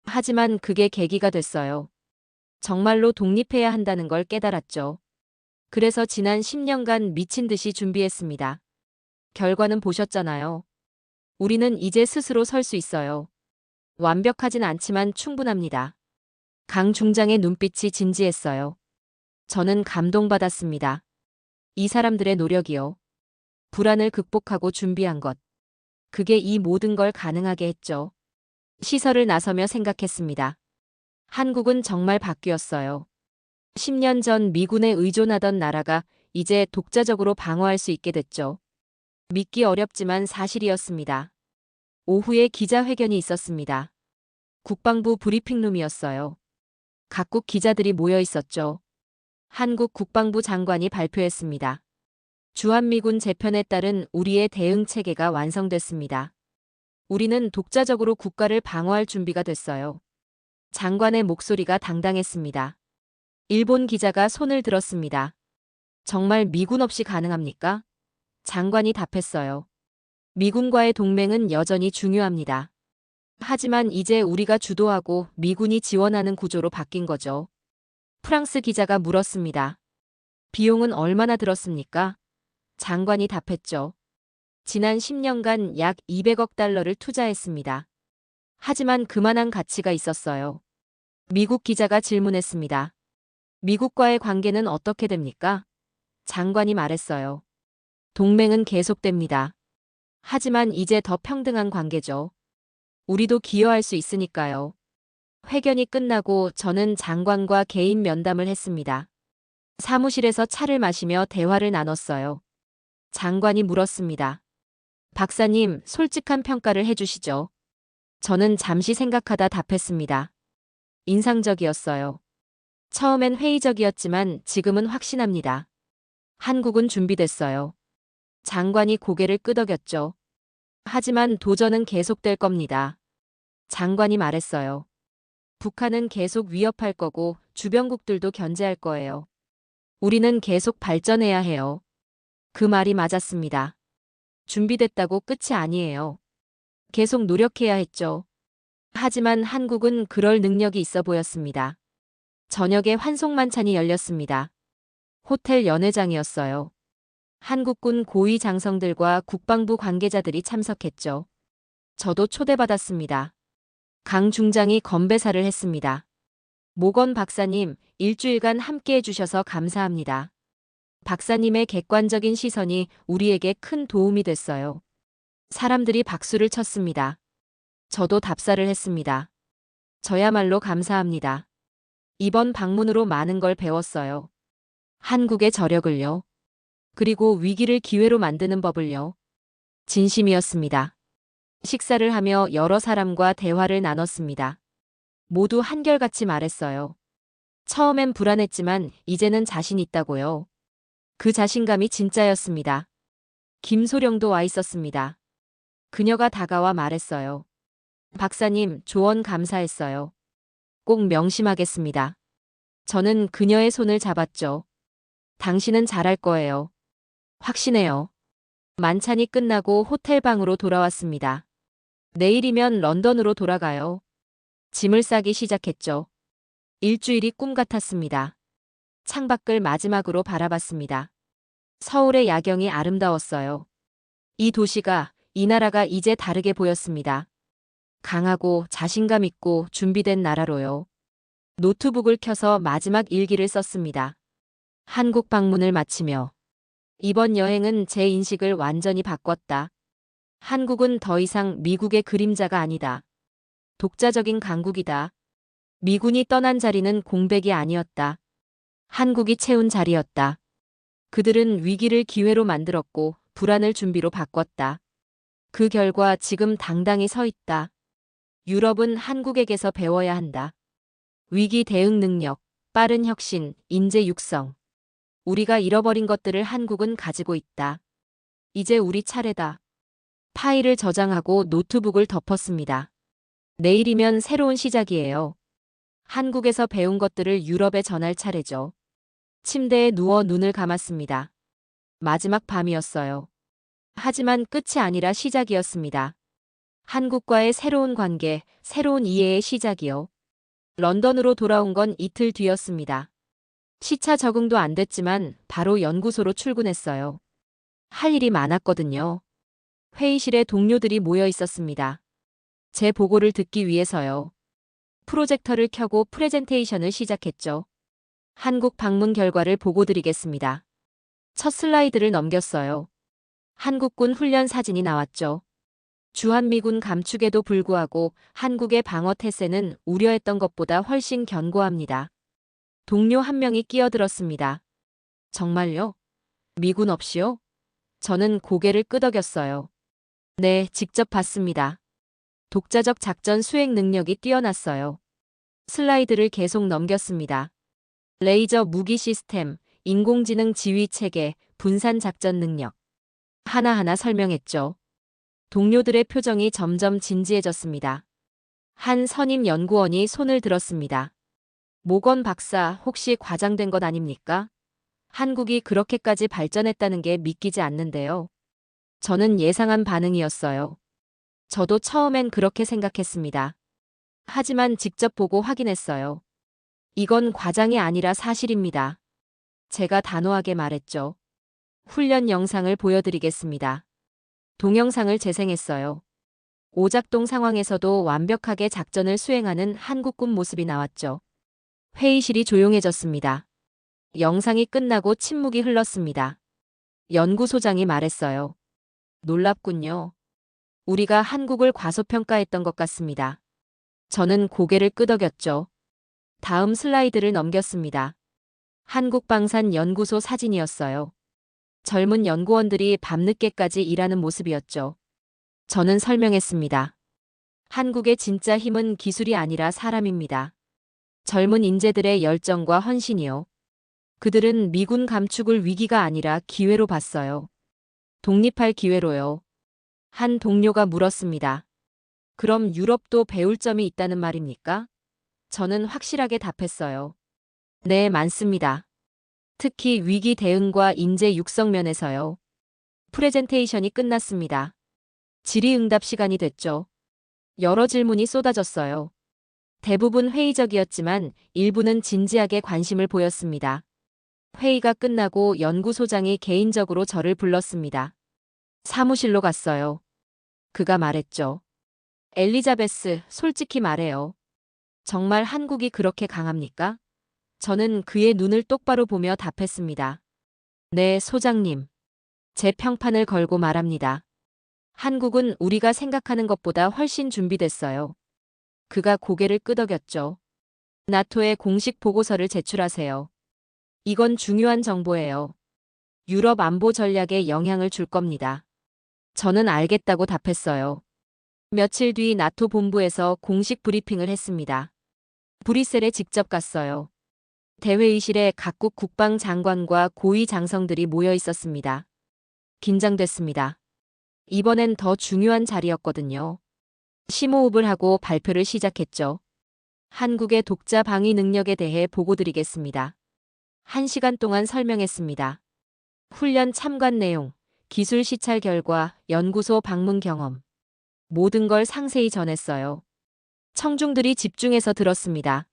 하지만 그게 계기가 됐어요. 정말로 독립해야 한다는 걸 깨달았죠. 그래서 지난 10년간 미친 듯이 준비했습니다. 결과는 보셨잖아요. 우리는 이제 스스로 설 수 있어요. 완벽하진 않지만 충분합니다. 강 중장의 눈빛이 진지했어요. 저는 감동받았습니다. 이 사람들의 노력이요. 불안을 극복하고 준비한 것. 그게 이 모든 걸 가능하게 했죠. 시설을 나서며 생각했습니다. 한국은 정말 바뀌었어요. 10년 전 미군에 의존하던 나라가 이제 독자적으로 방어할 수 있게 됐죠. 믿기 어렵지만 사실이었습니다. 오후에 기자회견이 있었습니다. 국방부 브리핑룸이었어요. 각국 기자들이 모여 있었죠. 한국 국방부 장관이 발표했습니다. 주한미군 재편에 따른 우리의 대응 체계가 완성됐습니다. 우리는 독자적으로 국가를 방어할 준비가 됐어요. 장관의 목소리가 당당했습니다. 일본 기자가 손을 들었습니다. 정말 미군 없이 가능합니까? 장관이 답했어요. 미군과의 동맹은 여전히 중요합니다. 하지만 이제 우리가 주도하고 미군이 지원하는 구조로 바뀐 거죠. 프랑스 기자가 물었습니다. 비용은 얼마나 들었습니까? 장관이 답했죠. 지난 10년간 약 200억 달러를 투자했습니다. 하지만 그만한 가치가 있었어요. 미국 기자가 질문했습니다. 미국과의 관계는 어떻게 됩니까? 장관이 말했어요. 동맹은 계속됩니다. 하지만 이제 더 평등한 관계죠. 우리도 기여할 수 있으니까요. 회견이 끝나고 저는 장관과 개인 면담을 했습니다. 사무실에서 차를 마시며 대화를 나눴어요. 장관이 물었습니다. 박사님, 솔직한 평가를 해주시죠. 저는 잠시 생각하다 답했습니다. 인상적이었어요. 처음엔 회의적이었지만 지금은 확신합니다. 한국은 준비됐어요. 장관이 고개를 끄덕였죠. 하지만 도전은 계속될 겁니다. 장관이 말했어요. 북한은 계속 위협할 거고 주변국들도 견제할 거예요. 우리는 계속 발전해야 해요. 그 말이 맞았습니다. 준비됐다고 끝이 아니에요. 계속 노력해야 했죠. 하지만 한국은 그럴 능력이 있어 보였습니다. 저녁에 환송만찬이 열렸습니다. 호텔 연회장이었어요. 한국군 고위 장성들과 국방부 관계자들이 참석했죠. 저도 초대받았습니다. 강 중장이 건배사를 했습니다. 모건 박사님, 일주일간 함께 해주셔서 감사합니다. 박사님의 객관적인 시선이 우리에게 큰 도움이 됐어요. 사람들이 박수를 쳤습니다. 저도 답사를 했습니다. 저야말로 감사합니다. 이번 방문으로 많은 걸 배웠어요. 한국의 저력을요. 그리고 위기를 기회로 만드는 법을요. 진심이었습니다. 식사를 하며 여러 사람과 대화를 나눴습니다. 모두 한결같이 말했어요. 처음엔 불안했지만 이제는 자신 있다고요. 그 자신감이 진짜였습니다. 김소령도 와 있었습니다. 그녀가 다가와 말했어요. 박사님, 조언 감사했어요. 꼭 명심하겠습니다. 저는 그녀의 손을 잡았죠. 당신은 잘할 거예요. 확신해요. 만찬이 끝나고 호텔방으로 돌아왔습니다. 내일이면 런던으로 돌아가요. 짐을 싸기 시작했죠. 일주일이 꿈 같았습니다. 창밖을 마지막으로 바라봤습니다. 서울의 야경이 아름다웠어요. 이 도시가, 이 나라가 이제 다르게 보였습니다. 강하고 자신감 있고 준비된 나라로요. 노트북을 켜서 마지막 일기를 썼습니다. 한국 방문을 마치며 이번 여행은 제 인식을 완전히 바꿨다. 한국은 더 이상 미국의 그림자가 아니다. 독자적인 강국이다. 미군이 떠난 자리는 공백이 아니었다. 한국이 채운 자리였다. 그들은 위기를 기회로 만들었고 불안을 준비로 바꿨다. 그 결과 지금 당당히 서 있다. 유럽은 한국에게서 배워야 한다. 위기 대응 능력, 빠른 혁신, 인재 육성. 우리가 잃어버린 것들을 한국은 가지고 있다. 이제 우리 차례다. 파일을 저장하고 노트북을 덮었습니다. 내일이면 새로운 시작이에요. 한국에서 배운 것들을 유럽에 전할 차례죠. 침대에 누워 눈을 감았습니다. 마지막 밤이었어요. 하지만 끝이 아니라 시작이었습니다. 한국과의 새로운 관계, 새로운 이해의 시작이요. 런던으로 돌아온 건 이틀 뒤였습니다. 시차 적응도 안 됐지만 바로 연구소로 출근했어요. 할 일이 많았거든요. 회의실에 동료들이 모여 있었습니다. 제 보고를 듣기 위해서요. 프로젝터를 켜고 프레젠테이션을 시작했죠. 한국 방문 결과를 보고 드리겠습니다. 첫 슬라이드를 넘겼어요. 한국군 훈련 사진이 나왔죠. 주한미군 감축에도 불구하고 한국의 방어 태세는 우려했던 것보다 훨씬 견고합니다. 동료 한 명이 끼어들었습니다. 정말요? 미군 없이요? 저는 고개를 끄덕였어요. 네, 직접 봤습니다. 독자적 작전 수행 능력이 뛰어났어요. 슬라이드를 계속 넘겼습니다. 레이저 무기 시스템, 인공지능 지휘 체계, 분산 작전 능력. 하나하나 설명했죠. 동료들의 표정이 점점 진지해졌습니다. 한 선임 연구원이 손을 들었습니다. 모건 박사, 혹시 과장된 것 아닙니까? 한국이 그렇게까지 발전했다는 게 믿기지 않는데요. 저는 예상한 반응이었어요. 저도 처음엔 그렇게 생각했습니다. 하지만 직접 보고 확인했어요. 이건 과장이 아니라 사실입니다. 제가 단호하게 말했죠. 훈련 영상을 보여드리겠습니다. 동영상을 재생했어요. 오작동 상황에서도 완벽하게 작전을 수행하는 한국군 모습이 나왔죠. 회의실이 조용해졌습니다. 영상이 끝나고 침묵이 흘렀습니다. 연구소장이 말했어요. 놀랍군요. 우리가 한국을 과소평가했던 것 같습니다. 저는 고개를 끄덕였죠. 다음 슬라이드를 넘겼습니다. 한국방산연구소 사진이었어요. 젊은 연구원들이 밤늦게까지 일하는 모습이었죠. 저는 설명했습니다. 한국의 진짜 힘은 기술이 아니라 사람입니다. 젊은 인재들의 열정과 헌신이요. 그들은 미군 감축을 위기가 아니라 기회로 봤어요. 독립할 기회로요. 한 동료가 물었습니다. 그럼 유럽도 배울 점이 있다는 말입니까? 저는 확실하게 답했어요. 네, 많습니다. 특히 위기 대응과 인재 육성 면에서요. 프레젠테이션이 끝났습니다. 질의응답 시간이 됐죠. 여러 질문이 쏟아졌어요. 대부분 회의적이었지만 일부는 진지하게 관심을 보였습니다. 회의가 끝나고 연구소장이 개인적으로 저를 불렀습니다. 사무실로 갔어요. 그가 말했죠. 엘리자베스, 솔직히 말해요. 정말 한국이 그렇게 강합니까? 저는 그의 눈을 똑바로 보며 답했습니다. 네, 소장님. 제 평판을 걸고 말합니다. 한국은 우리가 생각하는 것보다 훨씬 준비됐어요. 그가 고개를 끄덕였죠. 나토의 공식 보고서를 제출하세요. 이건 중요한 정보예요. 유럽 안보 전략에 영향을 줄 겁니다. 저는 알겠다고 답했어요. 며칠 뒤 나토 본부에서 공식 브리핑을 했습니다. 브뤼셀에 직접 갔어요. 대회의실에 각국 국방장관과 고위 장성들이 모여 있었습니다. 긴장됐습니다. 이번엔 더 중요한 자리였거든요. 심호흡을 하고 발표를 시작했죠. 한국의 독자 방위 능력에 대해 보고드리겠습니다. 1시간 동안 설명했습니다. 훈련 참관 내용, 기술 시찰 결과, 연구소 방문 경험. 모든 걸 상세히 전했어요. 청중들이 집중해서 들었습니다.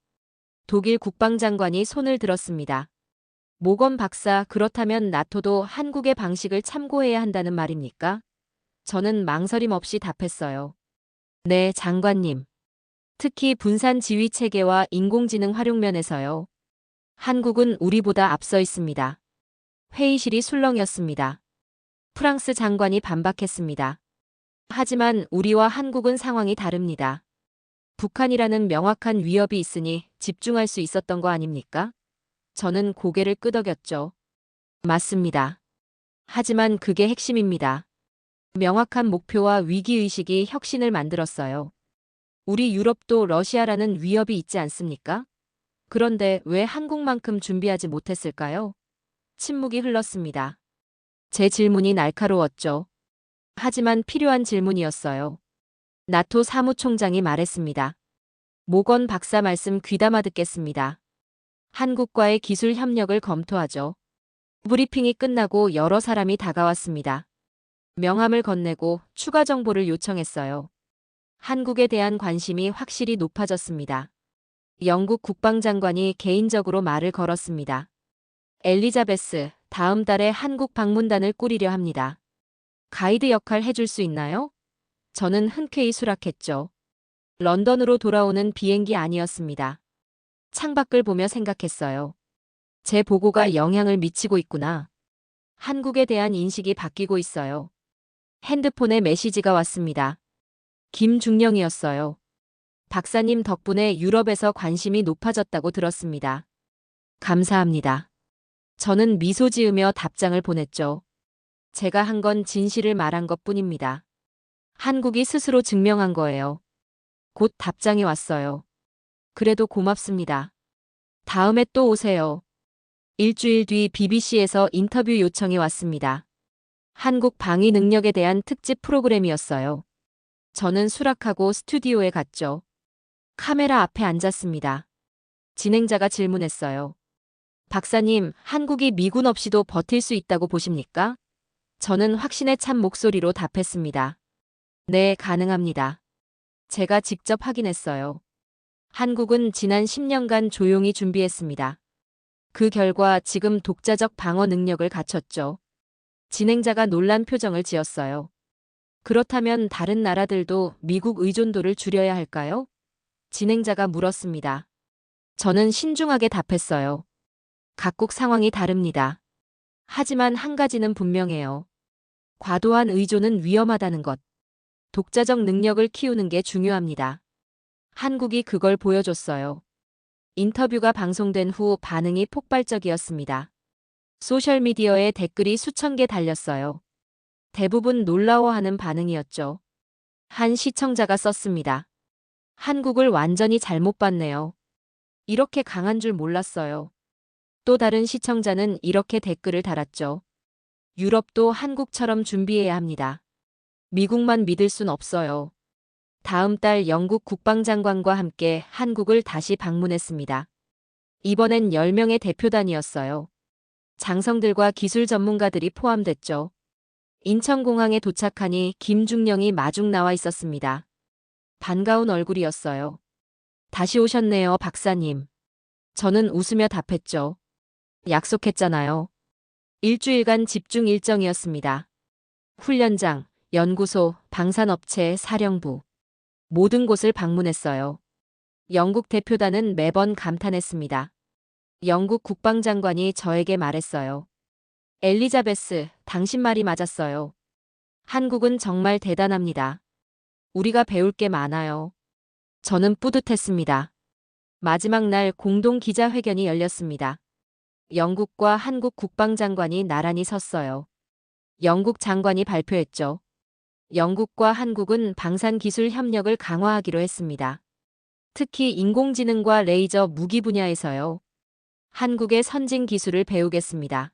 독일 국방장관이 손을 들었습니다. 모건 박사, 그렇다면 나토도 한국의 방식을 참고해야 한다는 말입니까? 저는 망설임 없이 답했어요. 네, 장관님. 특히 분산 지휘 체계와 인공지능 활용 면에서요. 한국은 우리보다 앞서 있습니다. 회의실이 술렁였습니다. 프랑스 장관이 반박했습니다. 하지만 우리와 한국은 상황이 다릅니다. 북한이라는 명확한 위협이 있으니 집중할 수 있었던 거 아닙니까? 저는 고개를 끄덕였죠. 맞습니다. 하지만 그게 핵심입니다. 명확한 목표와 위기의식이 혁신을 만들었어요. 우리 유럽도 러시아라는 위협이 있지 않습니까? 그런데 왜 한국만큼 준비하지 못했을까요? 침묵이 흘렀습니다. 제 질문이 날카로웠죠. 하지만 필요한 질문이었어요. 나토 사무총장이 말했습니다. 모건 박사 말씀 귀담아 듣겠습니다. 한국과의 기술 협력을 검토하죠. 브리핑이 끝나고 여러 사람이 다가왔습니다. 명함을 건네고 추가 정보를 요청했어요. 한국에 대한 관심이 확실히 높아졌습니다. 영국 국방장관이 개인적으로 말을 걸었습니다. 엘리자베스, 다음 달에 한국 방문단을 꾸리려 합니다. 가이드 역할 해줄 수 있나요? 저는 흔쾌히 수락했죠. 런던으로 돌아오는 비행기 아니었습니다. 창밖을 보며 생각했어요. 제 보고가 영향을 미치고 있구나. 한국에 대한 인식이 바뀌고 있어요. 핸드폰에 메시지가 왔습니다. 김중령이었어요. 박사님 덕분에 유럽에서 관심이 높아졌다고 들었습니다. 감사합니다. 저는 미소 지으며 답장을 보냈죠. 제가 한 건 진실을 말한 것뿐입니다. 한국이 스스로 증명한 거예요. 곧 답장이 왔어요. 그래도 고맙습니다. 다음에 또 오세요. 일주일 뒤 BBC에서 인터뷰 요청이 왔습니다. 한국 방위 능력에 대한 특집 프로그램이었어요. 저는 수락하고 스튜디오에 갔죠. 카메라 앞에 앉았습니다. 진행자가 질문했어요. 박사님, 한국이 미군 없이도 버틸 수 있다고 보십니까? 저는 확신에 찬 목소리로 답했습니다. 네, 가능합니다. 제가 직접 확인했어요. 한국은 지난 10년간 조용히 준비했습니다. 그 결과 지금 독자적 방어 능력을 갖췄죠. 진행자가 놀란 표정을 지었어요. 그렇다면 다른 나라들도 미국 의존도를 줄여야 할까요? 진행자가 물었습니다. 저는 신중하게 답했어요. 각국 상황이 다릅니다. 하지만 한 가지는 분명해요. 과도한 의존은 위험하다는 것. 독자적 능력을 키우는 게 중요합니다. 한국이 그걸 보여줬어요. 인터뷰가 방송된 후 반응이 폭발적이었습니다. 소셜미디어에 댓글이 수천 개 달렸어요. 대부분 놀라워하는 반응이었죠. 한 시청자가 썼습니다. 한국을 완전히 잘못 봤네요. 이렇게 강한 줄 몰랐어요. 또 다른 시청자는 이렇게 댓글을 달았죠. 유럽도 한국처럼 준비해야 합니다. 미국만 믿을 순 없어요. 다음 달 영국 국방장관과 함께 한국을 다시 방문했습니다. 이번엔 10명의 대표단이었어요. 장성들과 기술 전문가들이 포함됐죠. 인천공항에 도착하니 김중령이 마중 나와 있었습니다. 반가운 얼굴이었어요. 다시 오셨네요, 박사님. 저는 웃으며 답했죠. 약속했잖아요. 일주일간 집중 일정이었습니다. 훈련장, 연구소, 방산업체, 사령부. 모든 곳을 방문했어요. 영국 대표단은 매번 감탄했습니다. 영국 국방장관이 저에게 말했어요. 엘리자베스, 당신 말이 맞았어요. 한국은 정말 대단합니다. 우리가 배울 게 많아요. 저는 뿌듯했습니다. 마지막 날 공동 기자회견이 열렸습니다. 영국과 한국 국방장관이 나란히 섰어요. 영국 장관이 발표했죠. 영국과 한국은 방산기술 협력을 강화하기로 했습니다. 특히 인공지능과 레이저 무기 분야에서요. 한국의 선진 기술을 배우겠습니다.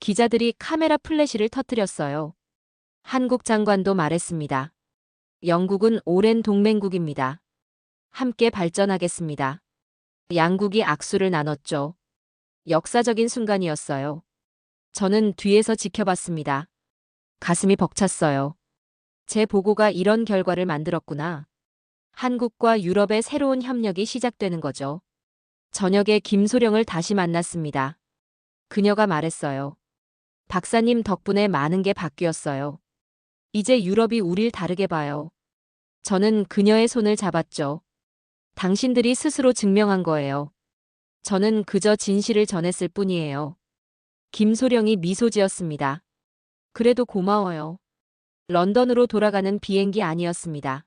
기자들이 카메라 플래시를 터뜨렸어요. 한국 장관도 말했습니다. 영국은 오랜 동맹국입니다. 함께 발전하겠습니다. 양국이 악수를 나눴죠. 역사적인 순간이었어요. 저는 뒤에서 지켜봤습니다. 가슴이 벅찼어요. 제 보고가 이런 결과를 만들었구나. 한국과 유럽의 새로운 협력이 시작되는 거죠. 저녁에 김소령을 다시 만났습니다. 그녀가 말했어요. 박사님 덕분에 많은 게 바뀌었어요. 이제 유럽이 우릴 다르게 봐요. 저는 그녀의 손을 잡았죠. 당신들이 스스로 증명한 거예요. 저는 그저 진실을 전했을 뿐이에요. 김소령이 미소 지었습니다. 그래도 고마워요. 런던으로 돌아가는 비행기 아니었습니다.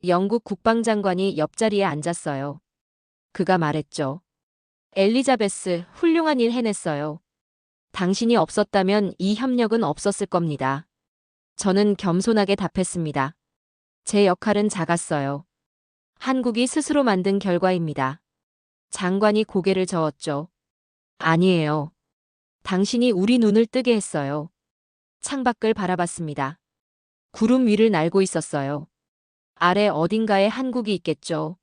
영국 국방장관이 옆자리에 앉았어요. 그가 말했죠. 엘리자베스, 훌륭한 일 해냈어요. 당신이 없었다면 이 협력은 없었을 겁니다. 저는 겸손하게 답했습니다. 제 역할은 작았어요. 한국이 스스로 만든 결과입니다. 장관이 고개를 저었죠. 아니에요. 당신이 우리 눈을 뜨게 했어요. 창밖을 바라봤습니다. 구름 위를 날고 있었어요. 아래 어딘가에 한국이 있겠죠.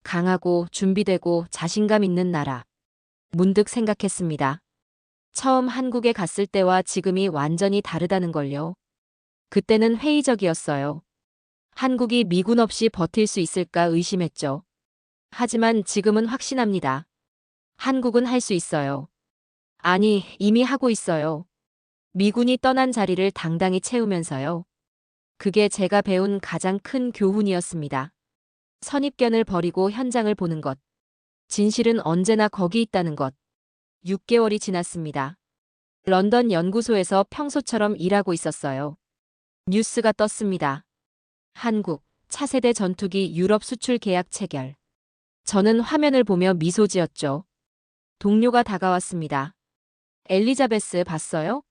강하고 준비되고 자신감 있는 나라. 문득 생각했습니다. 처음 한국에 갔을 때와 지금이 완전히 다르다는 걸요. 그때는 회의적이었어요. 한국이 미군 없이 버틸 수 있을까 의심했죠. 하지만 지금은 확신합니다. 한국은 할 수 있어요. 아니, 이미 하고 있어요. 미군이 떠난 자리를 당당히 채우면서요. 그게 제가 배운 가장 큰 교훈이었습니다. 선입견을 버리고 현장을 보는 것. 진실은 언제나 거기 있다는 것. 6개월이 지났습니다. 런던 연구소에서 평소처럼 일하고 있었어요. 뉴스가 떴습니다. 한국, 차세대 전투기 유럽 수출 계약 체결. 저는 화면을 보며 미소 지었죠. 동료가 다가왔습니다. 엘리자베스 봤어요?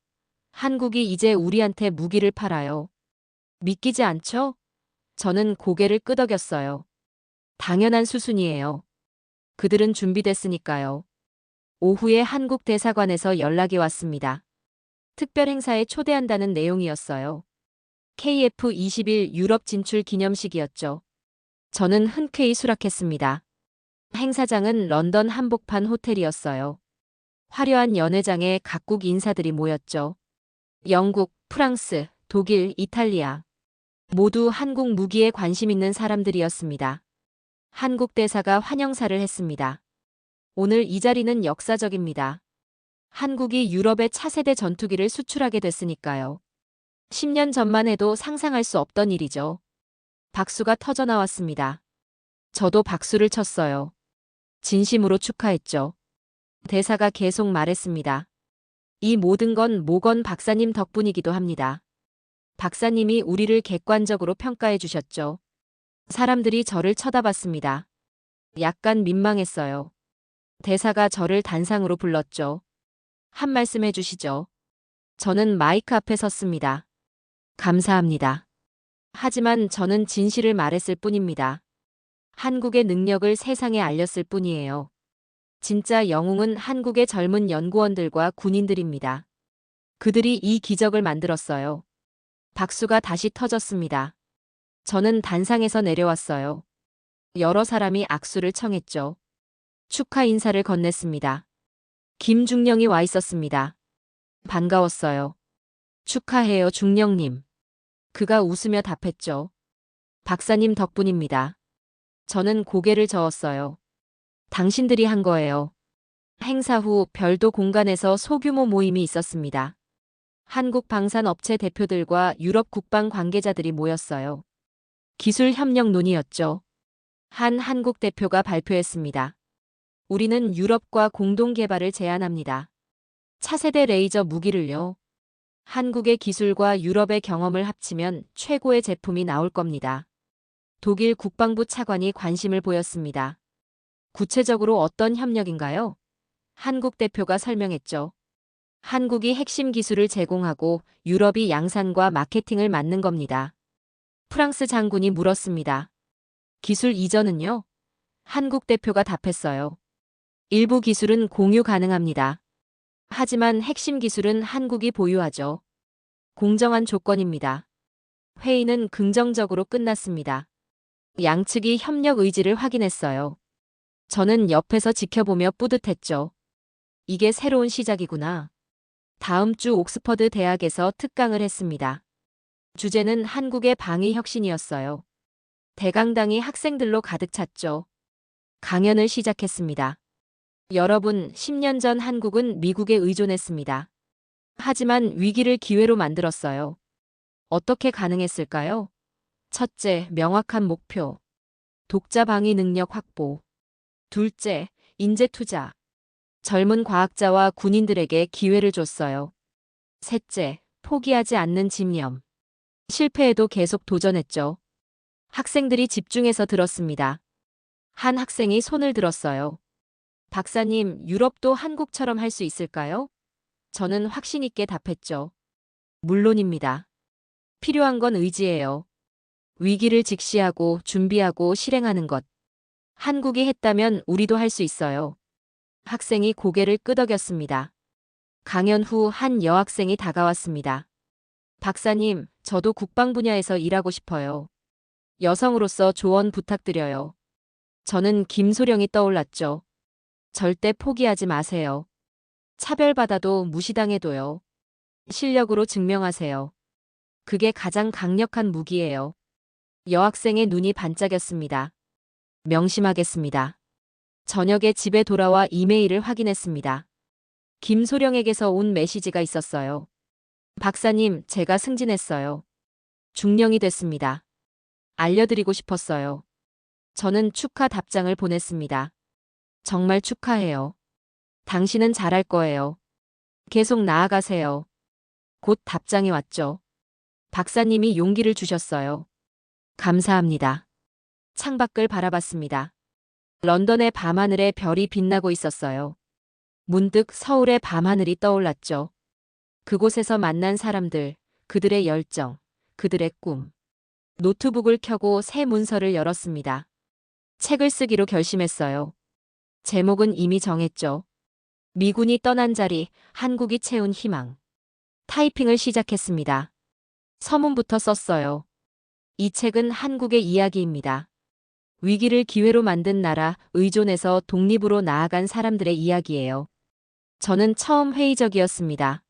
한국이 이제 우리한테 무기를 팔아요. 믿기지 않죠? 저는 고개를 끄덕였어요. 당연한 수순이에요. 그들은 준비됐으니까요. 오후에 한국 대사관에서 연락이 왔습니다. 특별 행사에 초대한다는 내용이었어요. KF-21 유럽 진출 기념식이었죠. 저는 흔쾌히 수락했습니다. 행사장은 런던 한복판 호텔이었어요. 화려한 연회장에 각국 인사들이 모였죠. 영국, 프랑스, 독일, 이탈리아. 모두 한국 무기에 관심 있는 사람들이었습니다. 한국 대사가 환영사를 했습니다. 오늘 이 자리는 역사적입니다. 한국이 유럽의 차세대 전투기를 수출하게 됐으니까요. 10년 전만 해도 상상할 수 없던 일이죠. 박수가 터져나왔습니다. 저도 박수를 쳤어요. 진심으로 축하했죠. 대사가 계속 말했습니다. 이 모든 건 모건 박사님 덕분이기도 합니다. 박사님이 우리를 객관적으로 평가해 주셨죠. 사람들이 저를 쳐다봤습니다. 약간 민망했어요. 대사가 저를 단상으로 불렀죠. 한 말씀 해주시죠. 저는 마이크 앞에 섰습니다. 감사합니다. 하지만 저는 진실을 말했을 뿐입니다. 한국의 능력을 세상에 알렸을 뿐이에요. 진짜 영웅은 한국의 젊은 연구원들과 군인들입니다. 그들이 이 기적을 만들었어요. 박수가 다시 터졌습니다. 저는 단상에서 내려왔어요. 여러 사람이 악수를 청했죠. 축하 인사를 건넸습니다. 김중령이 와 있었습니다. 반가웠어요. 축하해요, 중령님. 그가 웃으며 답했죠. 박사님 덕분입니다. 저는 고개를 저었어요. 당신들이 한 거예요. 행사 후 별도 공간에서 소규모 모임이 있었습니다. 한국 방산업체 대표들과 유럽 국방 관계자들이 모였어요. 기술 협력 논의였죠. 한 한국 대표가 발표했습니다. 우리는 유럽과 공동 개발을 제안합니다. 차세대 레이저 무기를요. 한국의 기술과 유럽의 경험을 합치면 최고의 제품이 나올 겁니다. 독일 국방부 차관이 관심을 보였습니다. 구체적으로 어떤 협력인가요? 한국 대표가 설명했죠. 한국이 핵심 기술을 제공하고 유럽이 양산과 마케팅을 맡는 겁니다. 프랑스 장군이 물었습니다. 기술 이전은요? 한국 대표가 답했어요. 일부 기술은 공유 가능합니다. 하지만 핵심 기술은 한국이 보유하죠. 공정한 조건입니다. 회의는 긍정적으로 끝났습니다. 양측이 협력 의지를 확인했어요. 저는 옆에서 지켜보며 뿌듯했죠. 이게 새로운 시작이구나. 다음 주 옥스퍼드 대학에서 특강을 했습니다. 주제는 한국의 방위 혁신이었어요. 대강당이 학생들로 가득 찼죠. 강연을 시작했습니다. 여러분, 10년 전 한국은 미국에 의존했습니다. 하지만 위기를 기회로 만들었어요. 어떻게 가능했을까요? 첫째, 명확한 목표. 독자 방위 능력 확보. 둘째, 인재 투자. 젊은 과학자와 군인들에게 기회를 줬어요. 셋째, 포기하지 않는 집념. 실패해도 계속 도전했죠. 학생들이 집중해서 들었습니다. 한 학생이 손을 들었어요. 박사님, 유럽도 한국처럼 할 수 있을까요? 저는 확신 있게 답했죠. 물론입니다. 필요한 건 의지예요. 위기를 직시하고 준비하고 실행하는 것. 한국이 했다면 우리도 할 수 있어요. 학생이 고개를 끄덕였습니다. 강연 후 한 여학생이 다가왔습니다. 박사님, 저도 국방 분야에서 일하고 싶어요. 여성으로서 조언 부탁드려요. 저는 김소령이 떠올랐죠. 절대 포기하지 마세요. 차별받아도 무시당해도요. 실력으로 증명하세요. 그게 가장 강력한 무기예요. 여학생의 눈이 반짝였습니다. 명심하겠습니다. 저녁에 집에 돌아와 이메일을 확인했습니다. 김소령에게서 온 메시지가 있었어요. 박사님, 제가 승진했어요. 중령이 됐습니다. 알려드리고 싶었어요. 저는 축하 답장을 보냈습니다. 정말 축하해요. 당신은 잘할 거예요. 계속 나아가세요. 곧 답장이 왔죠. 박사님이 용기를 주셨어요. 감사합니다. 창밖을 바라봤습니다. 런던의 밤하늘에 별이 빛나고 있었어요. 문득 서울의 밤하늘이 떠올랐죠. 그곳에서 만난 사람들, 그들의 열정, 그들의 꿈. 노트북을 켜고 새 문서를 열었습니다. 책을 쓰기로 결심했어요. 제목은 이미 정했죠. 미군이 떠난 자리, 한국이 채운 희망. 타이핑을 시작했습니다. 서문부터 썼어요. 이 책은 한국의 이야기입니다. 위기를 기회로 만든 나라, 의존에서 독립으로 나아간 사람들의 이야기예요. 저는 처음 회의적이었습니다.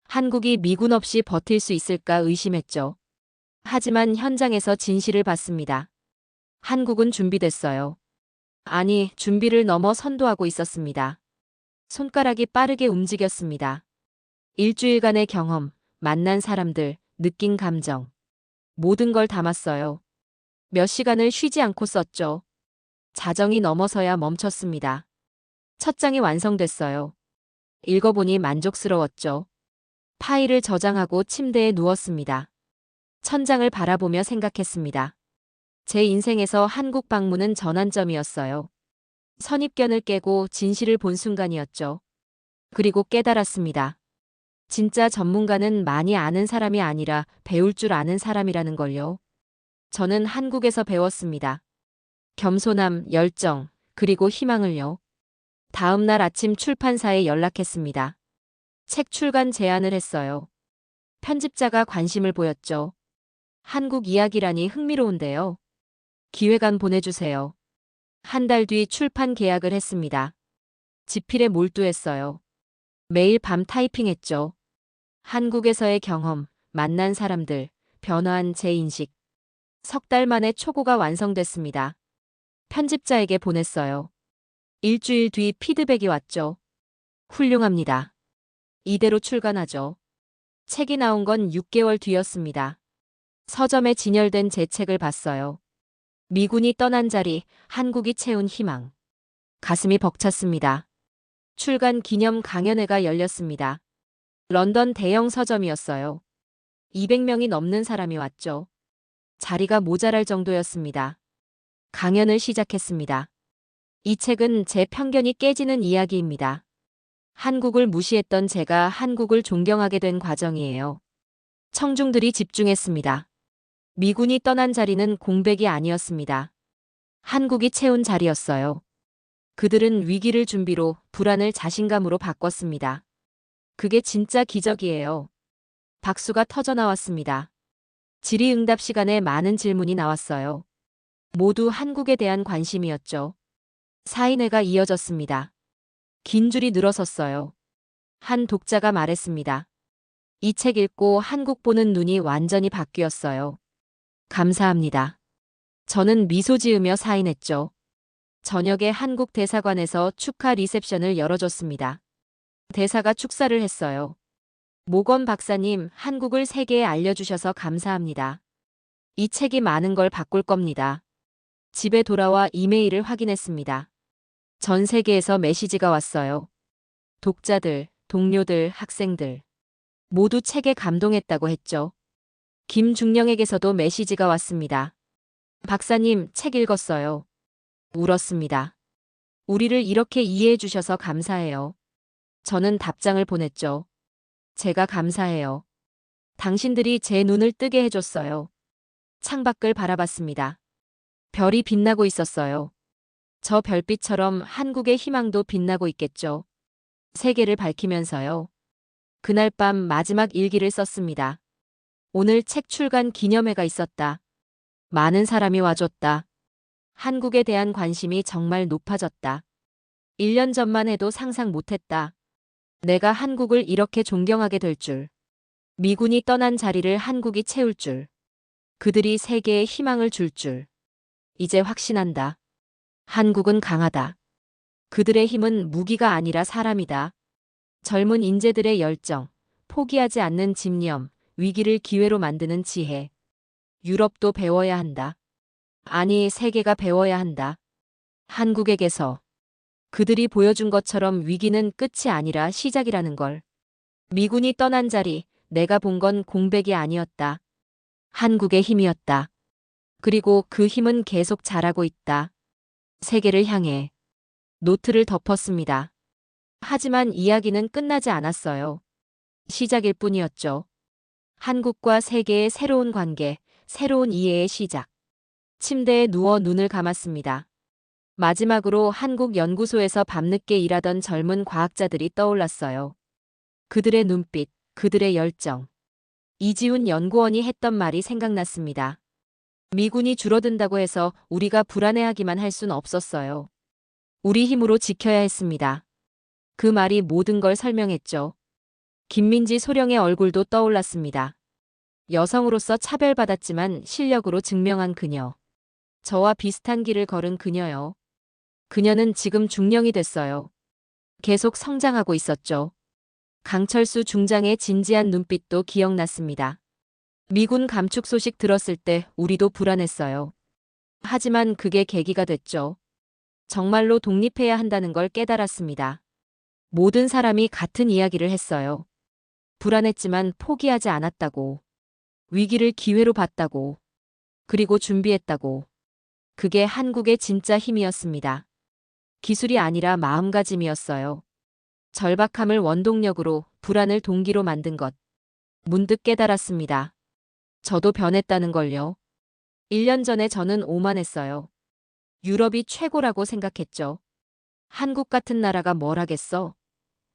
한국이 미군 없이 버틸 수 있을까 의심했죠. 하지만 현장에서 진실을 봤습니다. 한국은 준비됐어요. 아니, 준비를 넘어 선도하고 있었습니다. 손가락이 빠르게 움직였습니다. 일주일간의 경험, 만난 사람들, 느낀 감정. 모든 걸 담았어요. 몇 시간을 쉬지 않고 썼죠. 자정이 넘어서야 멈췄습니다. 첫 장이 완성됐어요. 읽어보니 만족스러웠죠. 파일을 저장하고 침대에 누웠습니다. 천장을 바라보며 생각했습니다. 제 인생에서 한국 방문은 전환점이었어요. 선입견을 깨고 진실을 본 순간이었죠. 그리고 깨달았습니다. 진짜 전문가는 많이 아는 사람이 아니라 배울 줄 아는 사람이라는 걸요. 저는 한국에서 배웠습니다. 겸손함, 열정, 그리고 희망을요. 다음 날 아침 출판사에 연락했습니다. 책 출간 제안을 했어요. 편집자가 관심을 보였죠. 한국 이야기라니 흥미로운데요. 기획안 보내주세요. 한 달 뒤 출판 계약을 했습니다. 지필에 몰두했어요. 매일 밤 타이핑했죠. 한국에서의 경험, 만난 사람들, 변화한 제 인식. 석 달 만에 초고가 완성됐습니다. 편집자에게 보냈어요. 일주일 뒤 피드백이 왔죠. 훌륭합니다. 이대로 출간하죠. 책이 나온 건 6개월 뒤였습니다. 서점에 진열된 제 책을 봤어요. 미군이 떠난 자리, 한국이 채운 희망. 가슴이 벅찼습니다. 출간 기념 강연회가 열렸습니다. 런던 대형 서점이었어요. 200명이 넘는 사람이 왔죠. 자리가 모자랄 정도였습니다. 강연을 시작했습니다. 이 책은 제 편견이 깨지는 이야기입니다. 한국을 무시했던 제가 한국을 존경하게 된 과정이에요. 청중들이 집중했습니다. 미군이 떠난 자리는 공백이 아니었습니다. 한국이 채운 자리였어요. 그들은 위기를 준비로, 불안을 자신감으로 바꿨습니다. 그게 진짜 기적이에요. 박수가 터져나왔습니다. 질의응답 시간에 많은 질문이 나왔어요. 모두 한국에 대한 관심이었죠. 사인회가 이어졌습니다. 긴 줄이 늘어섰어요. 한 독자가 말했습니다. 이 책 읽고 한국 보는 눈이 완전히 바뀌었어요. 감사합니다. 저는 미소 지으며 사인했죠. 저녁에 한국 대사관에서 축하 리셉션을 열어줬습니다. 대사가 축사를 했어요. 모건 박사님, 한국을 세계에 알려주셔서 감사합니다. 이 책이 많은 걸 바꿀 겁니다. 집에 돌아와 이메일을 확인했습니다. 전 세계에서 메시지가 왔어요. 독자들, 동료들, 학생들. 모두 책에 감동했다고 했죠. 김중령에게서도 메시지가 왔습니다. 박사님, 책 읽었어요. 울었습니다. 우리를 이렇게 이해해 주셔서 감사해요. 저는 답장을 보냈죠. 제가 감사해요. 당신들이 제 눈을 뜨게 해줬어요. 창밖을 바라봤습니다. 별이 빛나고 있었어요. 저 별빛처럼 한국의 희망도 빛나고 있겠죠. 세계를 밝히면서요. 그날 밤 마지막 일기를 썼습니다. 오늘 책 출간 기념회가 있었다. 많은 사람이 와줬다. 한국에 대한 관심이 정말 높아졌다. 1년 전만 해도 상상 못했다. 내가 한국을 이렇게 존경하게 될 줄. 미군이 떠난 자리를 한국이 채울 줄. 그들이 세계에 희망을 줄 줄. 이제 확신한다. 한국은 강하다. 그들의 힘은 무기가 아니라 사람이다. 젊은 인재들의 열정, 포기하지 않는 집념, 위기를 기회로 만드는 지혜. 유럽도 배워야 한다. 아니, 세계가 배워야 한다. 한국에게서. 그들이 보여준 것처럼 위기는 끝이 아니라 시작이라는 걸. 미군이 떠난 자리, 내가 본 건 공백이 아니었다. 한국의 힘이었다. 그리고 그 힘은 계속 자라고 있다. 세계를 향해. 노트를 덮었습니다. 하지만 이야기는 끝나지 않았어요. 시작일 뿐이었죠. 한국과 세계의 새로운 관계, 새로운 이해의 시작. 침대에 누워 눈을 감았습니다. 마지막으로 한국 연구소에서 밤늦게 일하던 젊은 과학자들이 떠올랐어요. 그들의 눈빛, 그들의 열정. 이지훈 연구원이 했던 말이 생각났습니다. 미군이 줄어든다고 해서 우리가 불안해하기만 할 순 없었어요. 우리 힘으로 지켜야 했습니다. 그 말이 모든 걸 설명했죠. 김민지 소령의 얼굴도 떠올랐습니다. 여성으로서 차별받았지만 실력으로 증명한 그녀. 저와 비슷한 길을 걸은 그녀요. 그녀는 지금 중령이 됐어요. 계속 성장하고 있었죠. 강철수 중장의 진지한 눈빛도 기억났습니다. 미군 감축 소식 들었을 때 우리도 불안했어요. 하지만 그게 계기가 됐죠. 정말로 독립해야 한다는 걸 깨달았습니다. 모든 사람이 같은 이야기를 했어요. 불안했지만 포기하지 않았다고. 위기를 기회로 봤다고. 그리고 준비했다고. 그게 한국의 진짜 힘이었습니다. 기술이 아니라 마음가짐이었어요. 절박함을 원동력으로, 불안을 동기로 만든 것. 문득 깨달았습니다. 저도 변했다는 걸요. 1년 전에 저는 오만했어요. 유럽이 최고라고 생각했죠. 한국 같은 나라가 뭘 하겠어?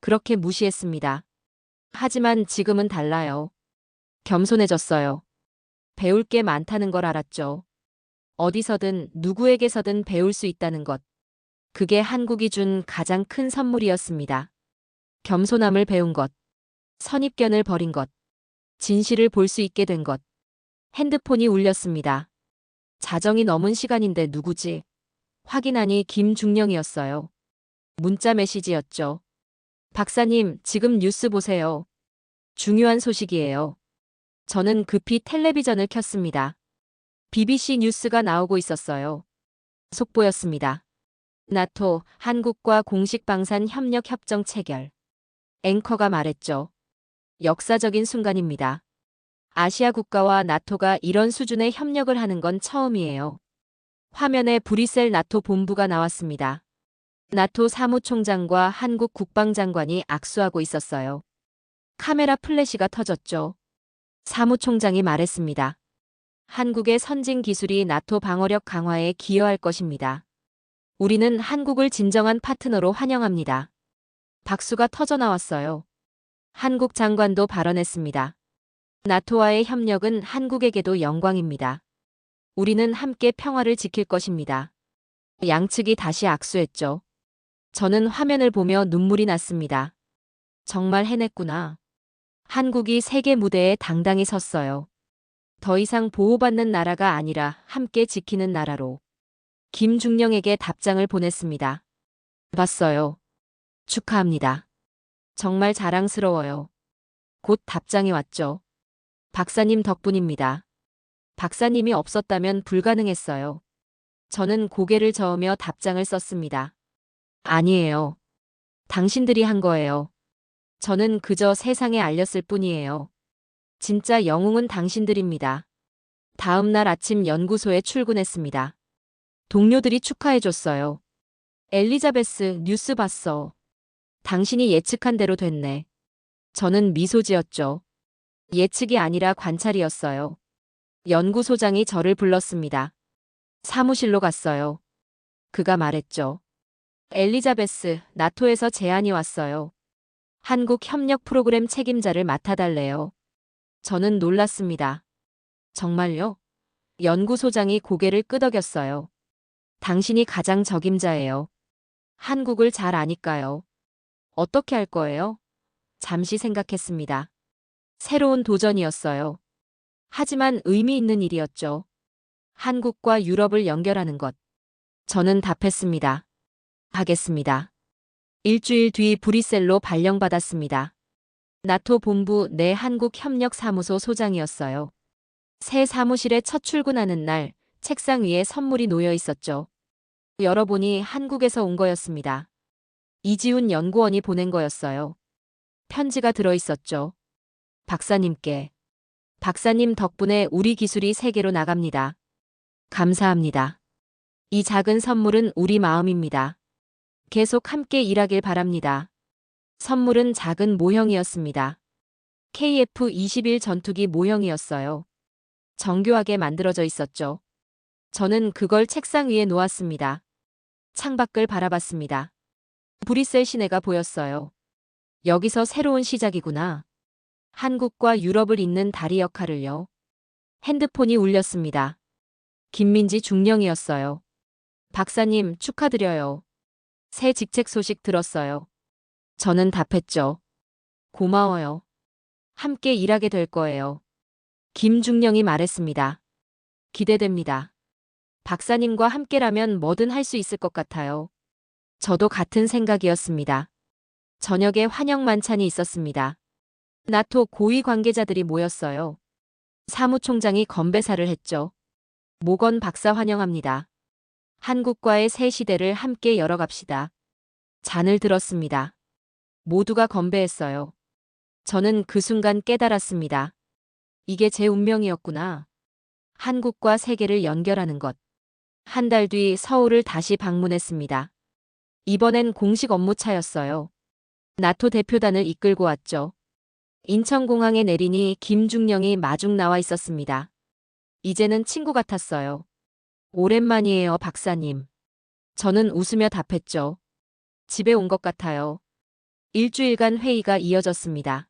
그렇게 무시했습니다. 하지만 지금은 달라요. 겸손해졌어요. 배울 게 많다는 걸 알았죠. 어디서든 누구에게서든 배울 수 있다는 것. 그게 한국이 준 가장 큰 선물이었습니다. 겸손함을 배운 것. 선입견을 버린 것. 진실을 볼 수 있게 된 것. 핸드폰이 울렸습니다. 자정이 넘은 시간인데 누구지? 확인하니 김중령이었어요. 문자 메시지였죠. 박사님, 지금 뉴스 보세요. 중요한 소식이에요. 저는 급히 텔레비전을 켰습니다. BBC 뉴스가 나오고 있었어요. 속보였습니다. 나토, 한국과 공식 방산 협력 협정 체결. 앵커가 말했죠. 역사적인 순간입니다. 아시아 국가와 나토가 이런 수준의 협력을 하는 건 처음이에요. 화면에 브뤼셀 나토 본부가 나왔습니다. 나토 사무총장과 한국 국방장관이 악수하고 있었어요. 카메라 플래시가 터졌죠. 사무총장이 말했습니다. 한국의 선진 기술이 나토 방어력 강화에 기여할 것입니다. 우리는 한국을 진정한 파트너로 환영합니다. 박수가 터져 나왔어요. 한국 장관도 발언했습니다. 나토와의 협력은 한국에게도 영광입니다. 우리는 함께 평화를 지킬 것입니다. 양측이 다시 악수했죠. 저는 화면을 보며 눈물이 났습니다. 정말 해냈구나. 한국이 세계 무대에 당당히 섰어요. 더 이상 보호받는 나라가 아니라 함께 지키는 나라로. 김중령에게 답장을 보냈습니다. 봤어요. 축하합니다. 정말 자랑스러워요. 곧 답장이 왔죠. 박사님 덕분입니다. 박사님이 없었다면 불가능했어요. 저는 고개를 저으며 답장을 썼습니다. 아니에요. 당신들이 한 거예요. 저는 그저 세상에 알렸을 뿐이에요. 진짜 영웅은 당신들입니다. 다음 날 아침 연구소에 출근했습니다. 동료들이 축하해줬어요. 엘리자베스, 뉴스 봤어. 당신이 예측한 대로 됐네. 저는 미소 지었죠. 예측이 아니라 관찰이었어요. 연구소장이 저를 불렀습니다. 사무실로 갔어요. 그가 말했죠. 엘리자베스, 나토에서 제안이 왔어요. 한국 협력 프로그램 책임자를 맡아달래요. 저는 놀랐습니다. 정말요? 연구소장이 고개를 끄덕였어요. 당신이 가장 적임자예요. 한국을 잘 아니까요. 어떻게 할 거예요? 잠시 생각했습니다. 새로운 도전이었어요. 하지만 의미 있는 일이었죠. 한국과 유럽을 연결하는 것. 저는 답했습니다. 하겠습니다. 일주일 뒤 브뤼셀로 발령받았습니다. 나토 본부 내 한국협력사무소 소장이었어요. 새 사무실에 첫 출근하는 날, 책상 위에 선물이 놓여 있었죠. 열어보니 한국에서 온 거였습니다. 이지훈 연구원이 보낸 거였어요. 편지가 들어 있었죠. 박사님께. 박사님 덕분에 우리 기술이 세계로 나갑니다. 감사합니다. 이 작은 선물은 우리 마음입니다. 계속 함께 일하길 바랍니다. 선물은 작은 모형이었습니다. KF-21 전투기 모형이었어요. 정교하게 만들어져 있었죠. 저는 그걸 책상 위에 놓았습니다. 창밖을 바라봤습니다. 브뤼셀 시내가 보였어요. 여기서 새로운 시작이구나. 한국과 유럽을 잇는 다리 역할을요. 핸드폰이 울렸습니다. 김민지 중령이었어요. 박사님 축하드려요. 새 직책 소식 들었어요. 저는 답했죠. 고마워요. 함께 일하게 될 거예요. 김중령이 말했습니다. 기대됩니다. 박사님과 함께라면 뭐든 할 수 있을 것 같아요. 저도 같은 생각이었습니다. 저녁에 환영 만찬이 있었습니다. 나토 고위 관계자들이 모였어요. 사무총장이 건배사를 했죠. 모건 박사 환영합니다. 한국과의 새 시대를 함께 열어갑시다. 잔을 들었습니다. 모두가 건배했어요. 저는 그 순간 깨달았습니다. 이게 제 운명이었구나. 한국과 세계를 연결하는 것. 한 달 뒤 서울을 다시 방문했습니다. 이번엔 공식 업무차였어요. 나토 대표단을 이끌고 왔죠. 인천공항에 내리니 김중령이 마중 나와 있었습니다. 이제는 친구 같았어요. 오랜만이에요, 박사님. 저는 웃으며 답했죠. 집에 온 것 같아요. 일주일간 회의가 이어졌습니다.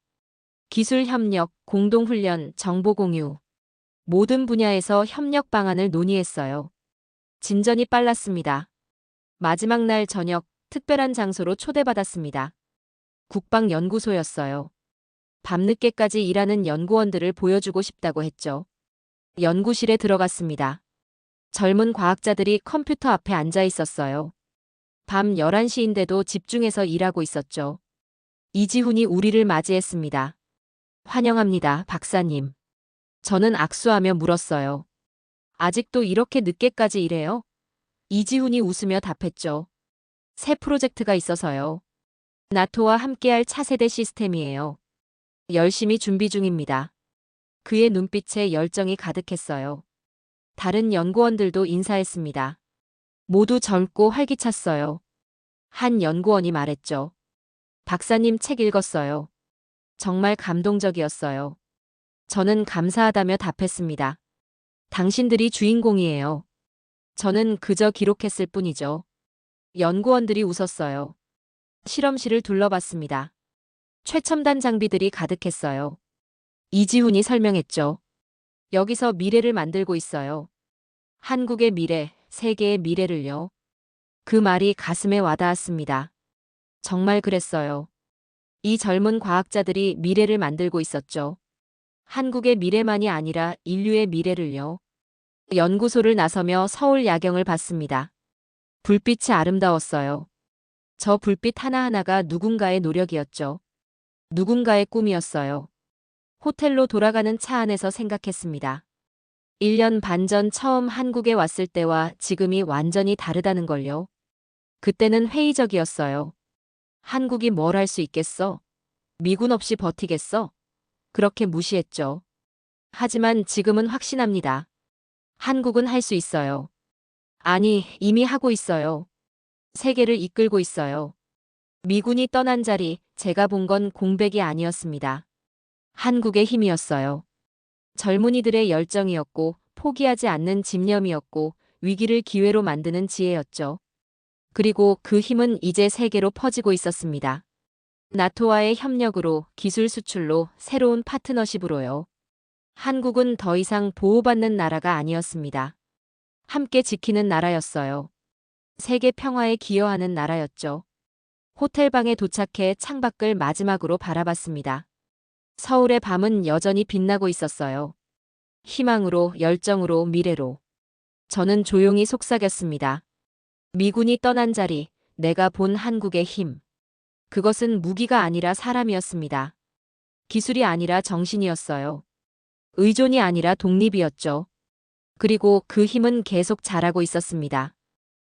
기술 협력, 공동훈련, 정보 공유. 모든 분야에서 협력 방안을 논의했어요. 진전이 빨랐습니다. 마지막 날 저녁, 특별한 장소로 초대받았습니다. 국방연구소였어요. 밤늦게까지 일하는 연구원들을 보여주고 싶다고 했죠. 연구실에 들어갔습니다. 젊은 과학자들이 컴퓨터 앞에 앉아 있었어요. 밤 11시인데도 집중해서 일하고 있었죠. 이지훈이 우리를 맞이했습니다. 환영합니다, 박사님. 저는 악수하며 물었어요. 아직도 이렇게 늦게까지 일해요? 이지훈이 웃으며 답했죠. 새 프로젝트가 있어서요. 나토와 함께할 차세대 시스템이에요. 열심히 준비 중입니다. 그의 눈빛에 열정이 가득했어요. 다른 연구원들도 인사했습니다. 모두 젊고 활기찼어요. 한 연구원이 말했죠. 박사님 책 읽었어요. 정말 감동적이었어요. 저는 감사하다며 답했습니다. 당신들이 주인공이에요. 저는 그저 기록했을 뿐이죠. 연구원들이 웃었어요. 실험실을 둘러봤습니다. 최첨단 장비들이 가득했어요. 이지훈이 설명했죠. 여기서 미래를 만들고 있어요. 한국의 미래, 세계의 미래를요. 그 말이 가슴에 와닿았습니다. 정말 그랬어요. 이 젊은 과학자들이 미래를 만들고 있었죠. 한국의 미래만이 아니라 인류의 미래를요. 연구소를 나서며 서울 야경을 봤습니다. 불빛이 아름다웠어요. 저 불빛 하나하나가 누군가의 노력이었죠. 누군가의 꿈이었어요. 호텔로 돌아가는 차 안에서 생각했습니다. 1년 반 전 처음 한국에 왔을 때와 지금이 완전히 다르다는 걸요. 그때는 회의적이었어요. 한국이 뭘 할 수 있겠어? 미군 없이 버티겠어? 그렇게 무시했죠. 하지만 지금은 확신합니다. 한국은 할 수 있어요. 아니, 이미 하고 있어요. 세계를 이끌고 있어요. 미군이 떠난 자리, 제가 본 건 공백이 아니었습니다. 한국의 힘이었어요. 젊은이들의 열정이었고, 포기하지 않는 집념이었고, 위기를 기회로 만드는 지혜였죠. 그리고 그 힘은 이제 세계로 퍼지고 있었습니다. 나토와의 협력으로, 기술 수출로, 새로운 파트너십으로요. 한국은 더 이상 보호받는 나라가 아니었습니다. 함께 지키는 나라였어요. 세계 평화에 기여하는 나라였죠. 호텔방에 도착해 창밖을 마지막으로 바라봤습니다. 서울의 밤은 여전히 빛나고 있었어요. 희망으로, 열정으로, 미래로. 저는 조용히 속삭였습니다. 미군이 떠난 자리, 내가 본 한국의 힘. 그것은 무기가 아니라 사람이었습니다. 기술이 아니라 정신이었어요. 의존이 아니라 독립이었죠. 그리고 그 힘은 계속 자라고 있었습니다.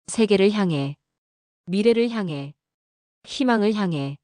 세계를 향해, 미래를 향해, 희망을 향해.